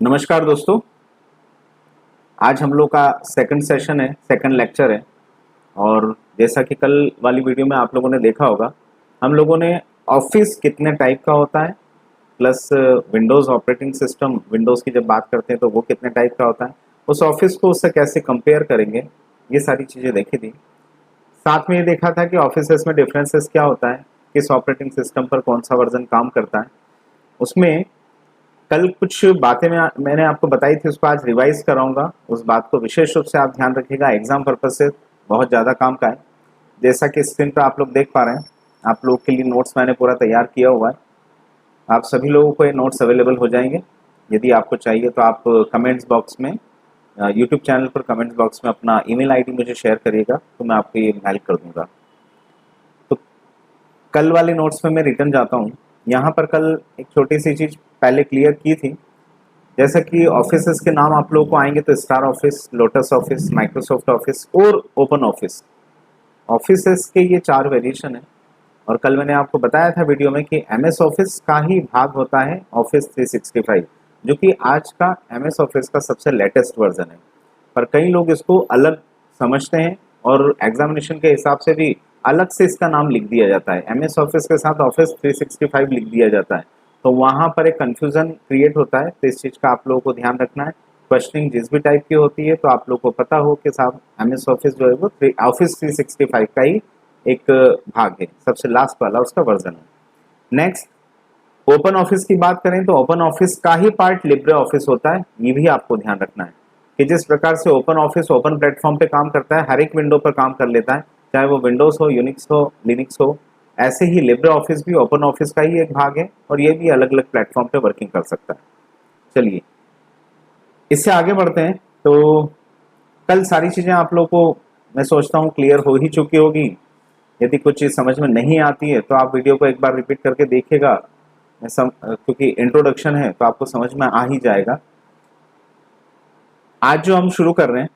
नमस्कार दोस्तों। आज हम लोग का सेकंड सेशन है, सेकंड लेक्चर है। और जैसा कि कल वाली वीडियो में आप लोगों ने देखा होगा, हम लोगों ने ऑफिस कितने टाइप का होता है plus Windows operating system, Windows की जब बात करते हैं तो वो कितने टाइप का होता है, उस ऑफिस को उससे कैसे कंपेयर करेंगे, ये सारी चीज़ें देखी थी। साथ में ये देखा था कि ऑफिसेस में डिफरेंसेस क्या होता है, किस ऑपरेटिंग सिस्टम पर कौन सा वर्जन काम करता है। उसमें कल कुछ बातें मैंने आपको बताई थी, उसको आज रिवाइज कराऊंगा। उस बात को विशेष रूप से आप ध्यान रखिएगा, एग्जाम पर्पज से बहुत ज़्यादा काम का है। जैसा कि स्क्रीन पर आप लोग देख पा रहे हैं, आप लोग के लिए नोट्स मैंने पूरा तैयार किया हुआ है। आप सभी लोगों को ये नोट्स अवेलेबल हो जाएंगे। यदि आपको चाहिए तो आप कमेंट्स बॉक्स में, यूट्यूब चैनल पर कमेंट्स बॉक्स में अपना ईमेल आईडी मुझे शेयर करिएगा, तो मैं आपको ये मेल कर दूंगा। तो कल वाले नोट्स में मैं रिटर्न जाता हूँ। यहाँ पर कल एक छोटी सी चीज़ पहले क्लियर की थी, जैसा कि ऑफिसेस के नाम आप लोगों को आएंगे तो star office, lotus office, Microsoft office और ओपन ऑफिस। ऑफिसेस के ये 4 वेरिएशन है। और कल मैंने आपको बताया था वीडियो में कि एमएस ऑफिस का ही भाग होता है ऑफिस 365, जो कि आज का एमएस ऑफिस का सबसे लेटेस्ट वर्जन है। पर कई लोग इसको अलग समझते हैं और एग्जामिनेशन के हिसाब से भी अलग से इसका नाम लिख दिया जाता है। एमएस ऑफिस के साथ ऑफिस 365 लिख दिया जाता है, तो वहाँ पर एक कन्फ्यूज़न क्रिएट होता है। तो इस चीज़ का आप लोगों को ध्यान रखना है। क्वेश्चनिंग जिस भी टाइप की होती है तो आप लोग को पता हो कि साहब एमएस ऑफिस जो है वो ऑफिस 365 का ही एक भाग है, सबसे लास्ट वाला उसका वर्जन है। नेक्स्ट, ओपन ऑफिस की बात करें तो ओपन ऑफिस का ही पार्ट लिब्रे ऑफिस होता है। ये भी आपको ध्यान रखना है कि जिस प्रकार से ओपन ऑफिस ओपन प्लेटफॉर्म पे काम करता है, हर एक विंडो पर काम कर लेता है, चाहे वो विंडोज हो, यूनिक्स हो, लिनक्स हो, ऐसे ही लिब्रे ऑफिस भी ओपन ऑफिस का ही एक भाग है और ये भी अलग अलग प्लेटफॉर्म पे वर्किंग कर सकता है। चलिए इससे आगे बढ़ते हैं। तो कल सारी चीज़ें आप लोग को मैं सोचता हूँ क्लियर हो ही चुकी होगी। यदि कुछ चीज़ समझ में नहीं आती है तो आप वीडियो को एक बार रिपीट करके देखिएगा। क्योंकि इंट्रोडक्शन है तो आपको समझ में आ ही जाएगा। आज जो हम शुरू कर रहे हैं,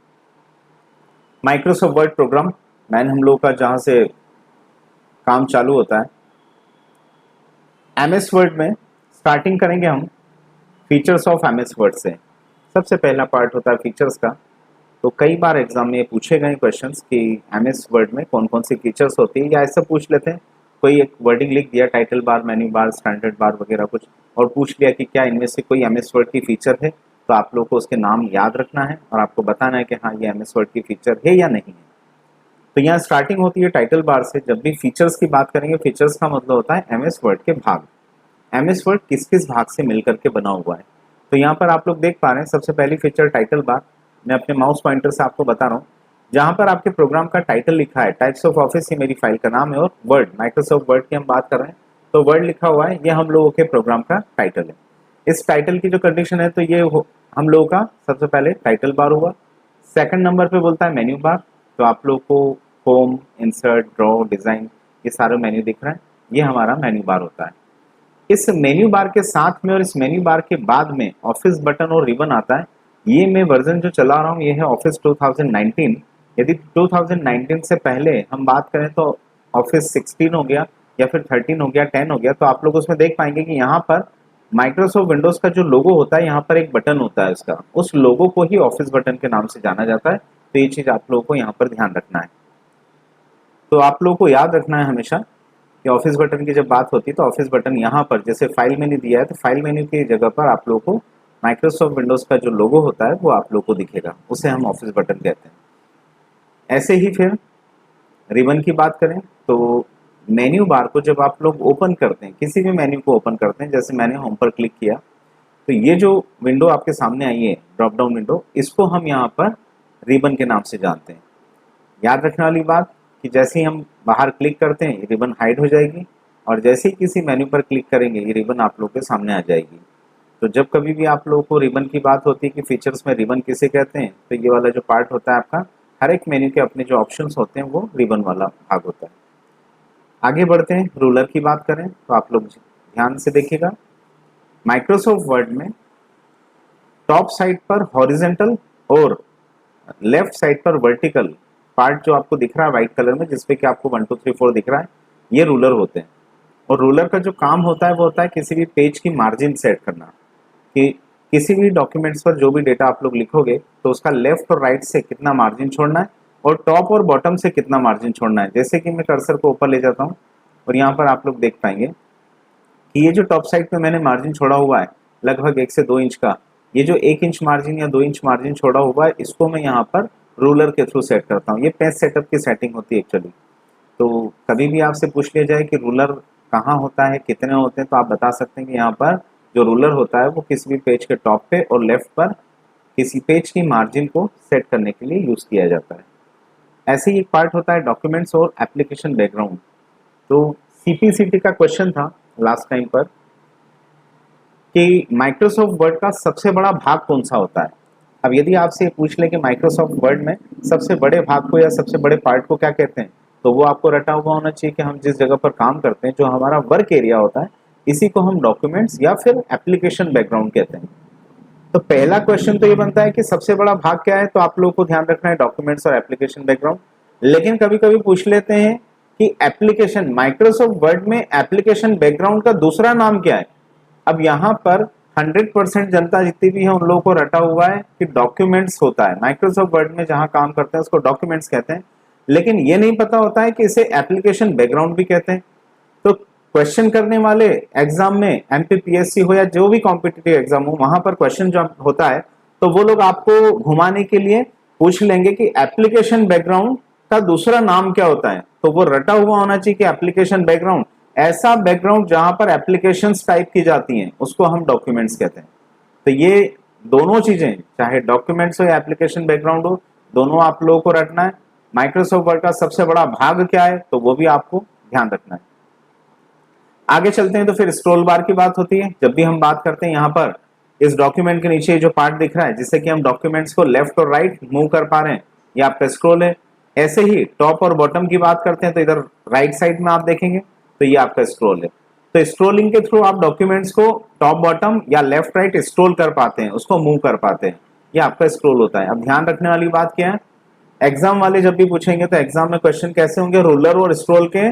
माइक्रोसॉफ्ट वर्ड प्रोग्राम, मैन हम लोग का जहाँ से काम चालू होता है, एमएस वर्ड में स्टार्टिंग करेंगे हम फीचर्स ऑफ एमएस वर्ड से। सबसे पहला पार्ट होता है फीचर्स का। तो कई बार एग्जाम में पूछे गए क्वेश्चंस कि एमएस वर्ड में कौन कौन सी फीचर्स होती है, या ऐसा पूछ लेते हैं, कोई एक वर्डिंग लिख दिया, title bar, menu bar, standard bar वगैरह कुछ, और पूछ लिया कि क्या इनमें से कोई एमएस वर्ड की फीचर है। तो आप लोग को उसके नाम याद रखना है और आपको बताना है कि हाँ ये एमएस वर्ड की फीचर है या नहीं है। तो यहाँ स्टार्टिंग होती है टाइटल बार से। जब भी फीचर्स की बात करेंगे, फीचर्स का मतलब होता है एमएस वर्ड के भाग। एमएस वर्ड किस किस भाग से मिलकर के बना हुआ है। तो यहाँ पर आप लोग देख पा रहे हैं, सबसे पहली फीचर टाइटल बार। मैं अपने माउस पॉइंटर से आपको बता रहा हूँ, जहाँ पर आपके प्रोग्राम का टाइटल लिखा है, टाइप्स ऑफ ऑफिस, ये मेरी फाइल का नाम है, और वर्ड, माइक्रोसॉफ्ट वर्ड की हम बात कर रहे हैं तो वर्ड लिखा हुआ है, ये हम लोगों के प्रोग्राम का टाइटल है। इस टाइटल की जो कंडीशन है तो ये हम लोगों का सबसे पहले टाइटल बार हुआ। सेकंड नंबर पे बोलता है मेन्यू बार। तो आप लोग को होम, इंसर्ट, ड्रॉ, डिजाइन, ये सारे मेन्यू दिख रहे हैं, ये हमारा मेन्यू बार होता है। इस मेन्यू बार के साथ में और इस मेन्यू बार के बाद में ऑफिस बटन और रिबन आता है। ये मैं वर्जन जो चला रहा हूँ ये है ऑफिस 2019। यदि 2019 से पहले हम बात करें तो ऑफिस 16 हो गया, या फिर 13 हो गया, 10 हो गया, तो आप लोग उसमें देख पाएंगे कि यहाँ पर माइक्रोसॉफ्ट विंडोज का जो लोगो होता है, यहाँ पर एक बटन होता है उसका, उस लोगो को ही ऑफिस बटन के नाम से जाना जाता है। तो ये चीज आप लोगों को यहाँ पर ध्यान रखना है। तो आप लोगों को याद रखना है हमेशा कि ऑफिस बटन की जब बात होती है तो ऑफिस बटन यहाँ पर, जैसे फाइल मेन्यू दिया है तो फाइल मेन्यू की जगह पर आप लोगों को माइक्रोसॉफ्ट विंडोज का जो लोगो होता है वो आप लोगों को दिखेगा, उसे हम ऑफिस बटन कहते हैं। ऐसे ही फिर रिबन की बात करें तो मेन्यू बार को जब आप लोग ओपन करते हैं, किसी भी मेन्यू को ओपन करते हैं, जैसे मैंने होम पर क्लिक किया तो ये जो विंडो आपके सामने आई है, ड्रॉप डाउन विंडो, इसको हम यहाँ पर रिबन के नाम से जानते हैं। याद रखने वाली बात कि जैसे ही हम बाहर क्लिक करते हैं ये रिबन हाइड हो जाएगी, और जैसे ही किसी मेन्यू पर क्लिक करेंगे ये रिबन आप लोग के सामने आ जाएगी। तो जब कभी भी आप लोगों को रिबन की बात होती है कि फीचर्स में रिबन किसे कहते हैं, तो ये वाला जो पार्ट होता है आपका, हर एक मेन्यू के अपने जो ऑप्शंस होते हैं वो रिबन वाला भाग होता है। आगे बढ़ते हैं, रूलर की बात करें तो आप लोग ध्यान से देखिएगा, माइक्रोसॉफ्ट वर्ड में टॉप साइड पर हॉरिजेंटल और लेफ्ट साइड पर वर्टिकल पार्ट जो आपको दिख रहा है व्हाइट कलर में, जिसपे कि आपको 1 2 3 4 दिख रहा है, ये रूलर होते हैं। और रूलर का जो काम होता है वो होता है किसी भी पेज की मार्जिन सेट करना, कि किसी भी डॉक्यूमेंट्स पर जो भी डेटा आप लोग लिखोगे तो उसका लेफ्ट और राइट से कितना मार्जिन छोड़ना है और टॉप और बॉटम से कितना मार्जिन छोड़ना है। जैसे कि मैं कर्सर को ऊपर ले जाता हूँ और यहाँ पर आप लोग देख पाएंगे कि ये जो टॉप साइड पे मैंने मार्जिन छोड़ा हुआ है लगभग 1 से 2 इंच का, ये जो 1 इंच मार्जिन या 2 इंच मार्जिन छोड़ा हुआ है इसको मैं यहाँ पर रूलर के थ्रू सेट करता हूँ। ये पेज सेटअप की सेटिंग होती है एक्चुअली। तो कभी भी आपसे पूछ लिया जाए कि रूलर कहाँ होता है, कितने होते हैं, तो आप बता सकते हैं कि यहाँ पर जो रूलर होता है वो किसी भी पेज के टॉप पे और लेफ्ट पर किसी पेज की मार्जिन को सेट करने के लिए यूज़ किया जाता है। ऐसे ही एक पार्ट होता है डॉक्यूमेंट्स और एप्लीकेशन बैकग्राउंड। तो सीपीसीटी का क्वेश्चन था लास्ट टाइम पर कि माइक्रोसॉफ्ट वर्ड का सबसे बड़ा भाग कौन सा होता है। अब यदि आपसे पूछ ले कि माइक्रोसॉफ्ट वर्ड में सबसे बड़े भाग को या सबसे बड़े पार्ट को क्या कहते हैं, तो वो आपको रटा हुआ होना चाहिए कि हम जिस जगह पर काम करते हैं, जो हमारा वर्क एरिया होता है, इसी को हम डॉक्यूमेंट्स या फिर एप्लीकेशन बैकग्राउंड कहते हैं। तो पहला क्वेश्चन तो ये बनता है कि सबसे बड़ा भाग क्या है, तो आप लोगों को ध्यान रखना है डॉक्यूमेंट्स और एप्लीकेशन बैकग्राउंड। लेकिन कभी कभी पूछ लेते हैं कि एप्लीकेशन, माइक्रोसॉफ्ट वर्ड में एप्लीकेशन बैकग्राउंड का दूसरा नाम क्या है। अब यहाँ पर 100% जनता जितनी भी है उन लोगों को रटा हुआ है कि डॉक्यूमेंट्स होता है। माइक्रोसॉफ्ट वर्ड में जहां काम करते हैं उसको डॉक्यूमेंट्स कहते हैं, लेकिन ये नहीं पता होता है कि इसे एप्लीकेशन बैकग्राउंड भी कहते हैं। तो क्वेश्चन करने वाले एग्जाम में एमपीपीएससी हो या जो भी कॉम्पिटिटिव एग्जाम हो, वहां पर क्वेश्चन जो होता है तो वो लोग आपको घुमाने के लिए पूछ लेंगे कि एप्लीकेशन बैकग्राउंड का दूसरा नाम क्या होता है। तो वो रटा हुआ होना चाहिए कि एप्लीकेशन बैकग्राउंड, ऐसा बैकग्राउंड जहां पर एप्लीकेशंस टाइप की जाती हैं उसको हम डॉक्यूमेंट्स कहते हैं। तो ये दोनों चीजें, चाहे डॉक्यूमेंट्स हो या एप्लीकेशन बैकग्राउंड हो, दोनों आप लोगों को रटना है। माइक्रोसॉफ्ट वर्ड का सबसे बड़ा भाग क्या है तो वो भी आपको ध्यान रखना है। आगे चलते हैं तो फिर स्क्रॉल बार की बात होती है। जब भी हम बात करते हैं यहाँ पर इस डॉक्यूमेंट के नीचे जो पार्ट दिख रहा है जिससे कि हम डॉक्यूमेंट्स को लेफ्ट और राइट मूव कर पा रहे हैं, ये आपका स्क्रॉल है। ऐसे ही टॉप और बॉटम की बात करते हैं तो इधर राइट साइड में आप देखेंगे तो ये आपका स्क्रॉल है। तो स्क्रॉलिंग के थ्रू आप डॉक्यूमेंट्स को टॉप बॉटम या लेफ्ट राइट स्क्रॉल कर पाते हैं, उसको मूव कर पाते हैं, ये आपका स्क्रॉल होता है। अब ध्यान रखने वाली बात क्या है, एग्जाम वाले जब भी पूछेंगे तो एग्जाम में क्वेश्चन कैसे होंगे, रूलर और स्क्रॉल के,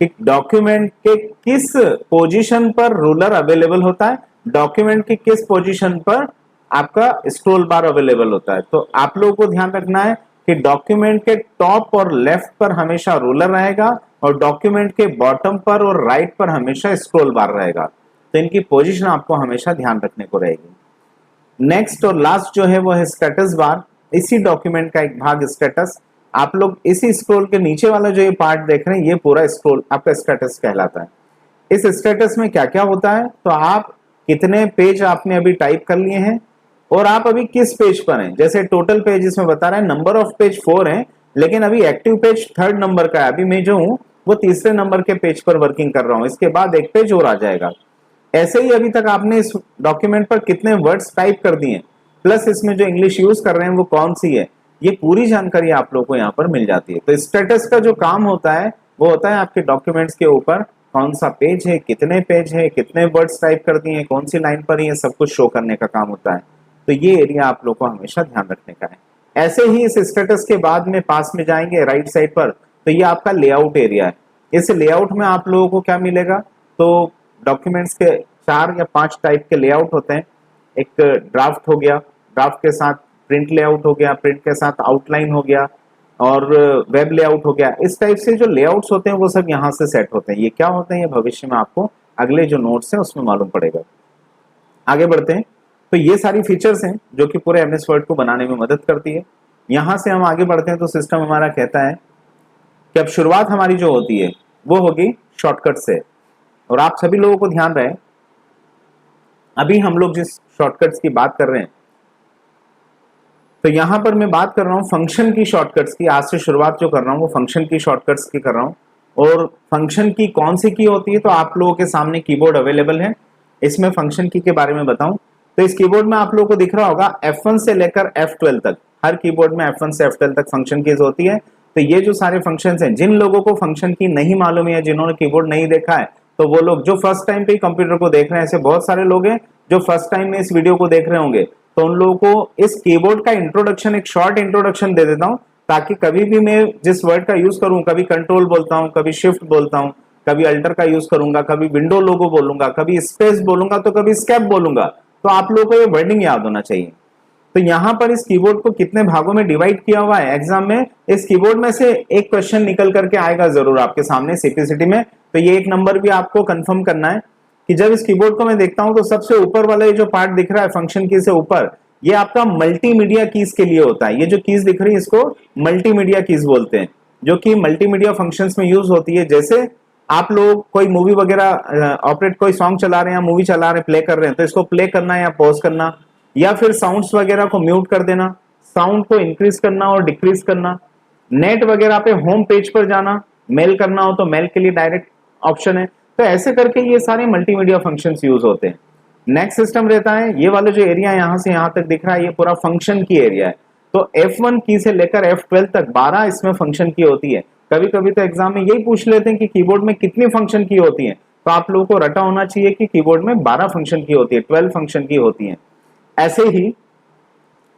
कि डॉक्यूमेंट के किस पोजीशन पर रूलर अवेलेबल होता है, डॉक्यूमेंट की किस पोजीशन पर आपका स्क्रॉल बार अवेलेबल होता है। तो आप लोगों को ध्यान रखना है कि डॉक्यूमेंट के टॉप और लेफ्ट पर हमेशा रूलर रहेगा और डॉक्यूमेंट के बॉटम पर और राइट पर हमेशा स्क्रॉल बार रहेगा। तो इनकी पोजीशन आपको हमेशा ध्यान रखने को रहेगी। नेक्स्ट और लास्ट जो है वो है स्टेटस बार। इसी डॉक्यूमेंट का एक भाग स्टेटस, आप लोग इसी स्क्रॉल के नीचे वाला जो ये पार्ट देख रहे हैं ये पूरा स्क्रॉल आपका स्टेटस कहलाता है। इस स्टेटस में क्या क्या होता है, तो आप कितने पेज आपने अभी टाइप कर लिए हैं और आप अभी किस पेज पर हैं। जैसे टोटल पेज इसमें बता रहा है नंबर ऑफ पेज 4 है, लेकिन अभी एक्टिव पेज 3rd नंबर का है। अभी मैं जो हूं वो 3रे नंबर के पेज पर वर्किंग कर रहा हूं, इसके बाद एक पेज और आ जाएगा। ऐसे ही अभी तक आपने इस डॉक्यूमेंट पर कितने वर्ड्स टाइप कर दिए, प्लस इसमें जो इंग्लिश यूज कर रहे हैं वो कौन सी है, ये पूरी जानकारी आप लोगों को यहाँ पर मिल जाती है। तो स्टेटस का जो काम होता है वो होता है आपके डॉक्यूमेंट्स के ऊपर कौन सा पेज है, कितने पेज है, कितने वर्ड्स टाइप कर दिए, कौन सी लाइन पर, ये सब कुछ शो करने का काम होता है। तो ये एरिया आप लोग को हमेशा ध्यान रखने का है। ऐसे ही इस स्टेटस के बाद में पास में जाएंगे राइट साइड पर, तो ये आपका लेआउट एरिया है। इस लेआउट में आप लोगों को क्या मिलेगा, तो डॉक्यूमेंट्स के 4 या 5 टाइप के लेआउट होते हैं। एक ड्राफ्ट हो गया, ड्राफ्ट के साथ प्रिंट लेआउट हो गया, प्रिंट के साथ आउटलाइन हो गया और वेब लेआउट हो गया। इस टाइप से जो लेआउट्स होते हैं वो सब यहाँ से सेट होते हैं। ये क्या होते हैं ये भविष्य में आपको अगले जो नोट्स हैं उसमें मालूम पड़ेगा। आगे बढ़ते हैं तो ये सारी फीचर्स हैं जो कि पूरे एमएस वर्ड को बनाने में मदद करती है। यहाँ से हम आगे बढ़ते हैं तो सिस्टम हमारा कहता है कि अब शुरुआत हमारी जो होती है वो होगी शॉर्टकट से। और आप सभी लोगों को ध्यान रहे, अभी हम लोग जिस शॉर्टकट्स की बात कर रहे हैं तो यहां पर मैं बात कर रहा हूं फंक्शन की शॉर्टकट्स की। आज से शुरुआत जो कर रहा हूं वो फंक्शन की शॉर्टकट्स की कर रहा हूं। और फंक्शन की कौन सी की होती है, तो आप लोगों के सामने कीबोर्ड अवेलेबल है, इसमें फंक्शन की के बारे में बताऊं तो इस कीबोर्ड में आप लोगों को दिख रहा होगा F1 से लेकर F12 तक, हर कीबोर्ड में F1 से F12 तक फंक्शन कीज होती है। तो ये जो सारे फंक्शंस हैं, जिन लोगों को फंक्शन की नहीं मालूम है, जिन्होंने कीबोर्ड नहीं देखा है, तो वो लोग जो फर्स्ट टाइम पे कंप्यूटर को देख रहे हैं, ऐसे बहुत सारे लोग हैं जो फर्स्ट टाइम में इस वीडियो को देख रहे होंगे, तो उन लोगों को इस कीबोर्ड का इंट्रोडक्शन, एक शॉर्ट इंट्रोडक्शन दे देता हूं, ताकि कभी भी मैं जिस वर्ड का यूज करूं, कभी कंट्रोल बोलता हूं, कभी शिफ्ट बोलता हूं, कभी अल्टर का यूज करूंगा, कभी विंडो लोगो बोलूंगा, कभी स्पेस बोलूंगा, तो कभी स्केप बोलूंगा, तो आप लोगों को ये वर्डिंग याद होना चाहिए। तो यहाँ पर इस कीबोर्ड को कितने भागों में डिवाइड किया हुआ है एग्जाम में, इस कीबोर्ड में से एक क्वेश्चन निकल करके आएगा जरूर आपके सामने सीपीसीटी में। तो ये एक नंबर भी आपको कंफर्म करना है कि जब इस कीबोर्ड को मैं देखता हूं तो सबसे ऊपर वाला ये जो पार्ट दिख रहा है फंक्शन की से ऊपर, ये आपका मल्टीमीडिया कीज के लिए होता है। ये जो कीज दिख रही है इसको मल्टीमीडिया कीज बोलते हैं, जो कि मल्टीमीडिया फंक्शंस में यूज होती है। जैसे आप लोग कोई मूवी वगैरह ऑपरेट, कोई सॉन्ग चला रहे हैं या मूवी चला रहे हैं, प्ले कर रहे हैं, तो इसको प्ले करना या पॉज करना, या फिर साउंड्स वगैरह को म्यूट कर देना, साउंड को इंक्रीज करना और डिक्रीज करना, नेट वगैरह पे होम पेज पर जाना, मेल करना हो तो मेल के लिए डायरेक्ट ऑप्शन है। तो ऐसे करके ये सारे मल्टीमीडिया फंक्शंस यूज होते हैं। नेक्स्ट सिस्टम रहता है, ये वाला जो एरिया यहां से यहां तक दिख रहा है ये पूरा फंक्शन की एरिया है। तो F1 की से लेकर F12 तक 12 इसमें फंक्शन की होती है। कभी कभी तो एग्जाम में यही पूछ लेते हैं कि कीबोर्ड में कितनी फंक्शन की होती है, तो आप लोगों को रटा होना चाहिए कि कीबोर्ड में 12 फंक्शन की होती है, 12 फंक्शन की होती है। ऐसे ही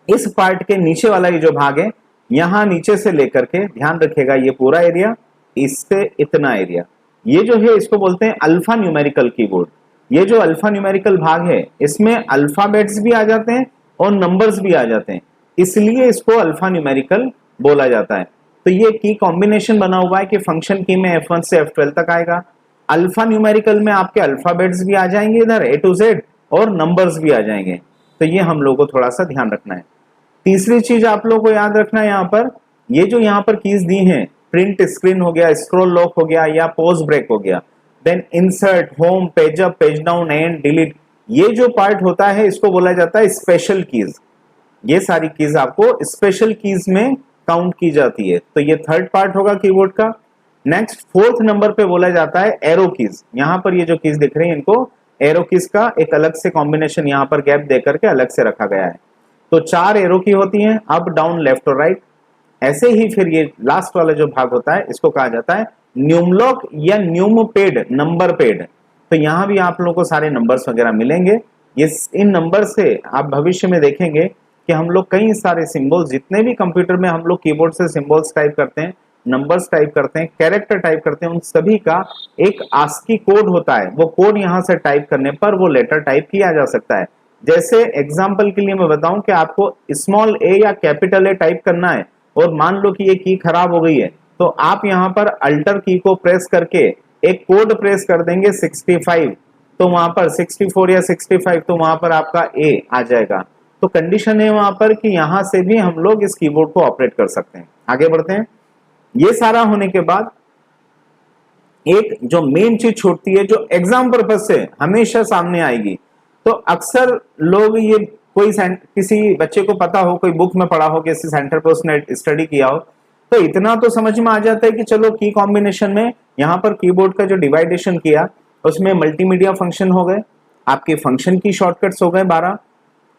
इस पार्ट के नीचे वाला ये जो भाग है, यहां नीचे से लेकर के ध्यान रखिएगा ये पूरा एरिया, इससे इतना एरिया, ये जो है इसको बोलते हैं अल्फा न्यूमेरिकल कीबोर्ड। ये जो अल्फा न्यूमेरिकल भाग है इसमें अल्फाबेट्स भी आ जाते हैं और नंबर्स भी आ जाते हैं, इसलिए इसको अल्फा न्यूमेरिकल बोला जाता है। तो ये की कॉम्बिनेशन बना हुआ है कि फंक्शन की में F1 से F12 तक आएगा। अल्फा न्यूमेरिकल में आपके अल्फाबेट्स भी आ जाएंगे इधर A to Z और नंबर्स भी आ जाएंगे। तो ये हम लोगों को थोड़ा सा ध्यान रखना है। तीसरी चीज आप लोगों को याद रखना है, यहाँ पर ये जो यहाँ पर कीज दी हैं, प्रिंट स्क्रीन हो गया, स्क्रॉल लॉक हो गया या पॉज ब्रेक हो गया, then insert, home, page up, page down, end delete, ये जो पार्ट होता है इसको बोला जाता है स्पेशल कीज। ये सारी कीज आपको स्पेशल कीज में काउंट की जाती है। तो ये थर्ड पार्ट होगा कीबोर्ड का। नेक्स्ट फोर्थ नंबर पे बोला जाता है एरो कीज। यहाँ पर ये जो कीज दिख रही है इनको एरो कीज का एक अलग से कॉम्बिनेशन यहाँ पर गैप देकर के अलग से रखा गया है। तो 4 एरो की होती हैं, अप, डाउन, लेफ्ट और राइट। ऐसे ही फिर ये लास्ट वाला जो भाग होता है इसको कहा जाता है न्यूमलॉक या न्यूम पेड, नंबर पेड। तो यहाँ भी आप लोगों को सारे नंबर्स वगैरह मिलेंगे। ये इन नंबर से आप भविष्य में देखेंगे कि हम लोग कई सारे सिंबल्स, जितने भी कंप्यूटर में हम लोग कीबोर्ड से सिंबल्स टाइप करते हैं, नंबर्स टाइप करते हैं, कैरेक्टर टाइप करते हैं, उन सभी का एक आस्की कोड होता है। वो कोड यहाँ से टाइप करने पर वो लेटर टाइप किया जा सकता है। जैसे एग्जाम्पल के लिए मैं बताऊं कि आपको स्मॉल ए या कैपिटल ए टाइप करना है और मान लो कि ये की खराब हो गई है, तो आप यहाँ पर अल्टर की को प्रेस करके एक कोड प्रेस कर देंगे 65, तो वहां पर 64 या 65, तो वहां पर आपका ए आ जाएगा। तो कंडीशन है वहां पर कि यहां से भी हम लोग इस कीबोर्ड को ऑपरेट कर सकते हैं। आगे बढ़ते हैं। ये सारा होने के बाद एक जो मेन चीज छूटती है जो एग्जाम पर्पज से हमेशा सामने आएगी, तो अक्सर लोग ये कोई किसी बच्चे को पता हो, कोई बुक में पढ़ा हो, किसी सेंटर पर उसने स्टडी किया हो, तो इतना तो समझ में आ जाता है कि चलो की कॉम्बिनेशन में यहाँ पर कीबोर्ड का जो डिवाइडेशन किया उसमें मल्टीमीडिया फंक्शन हो गए, आपके फंक्शन की शॉर्टकट्स हो गए 12,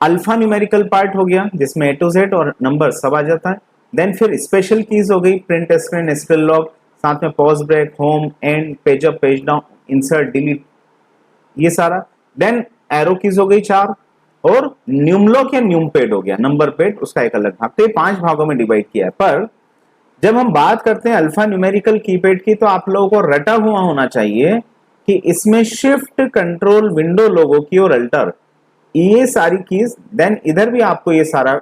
अल्फा न्यूमेरिकल पार्ट हो गया जिसमें A to Z और नंबर सब आ जाता है, देन फिर स्पेशल कीज हो गई, प्रिंट स्क्रीन, स्क्रॉल लॉक, साथ में pause break, home, end, page up, page down, insert, delete, ये सारा, देन एरो कीज हो गई 4, और न्यूमलॉक या न्यूम पेड हो गया, नंबर पेड, उसका एक अलग भाग। तो ये 5 भागों में डिवाइड किया है। पर जब हम बात करते हैं अल्फा न्यूमेरिकल कीपैड की, तो आप लोगों को रटा हुआ होना चाहिए कि इसमें शिफ्ट, कंट्रोल, विंडो, लोगो की और अल्टर, ये सारी कीज, देन इधर भी आपको ये सारा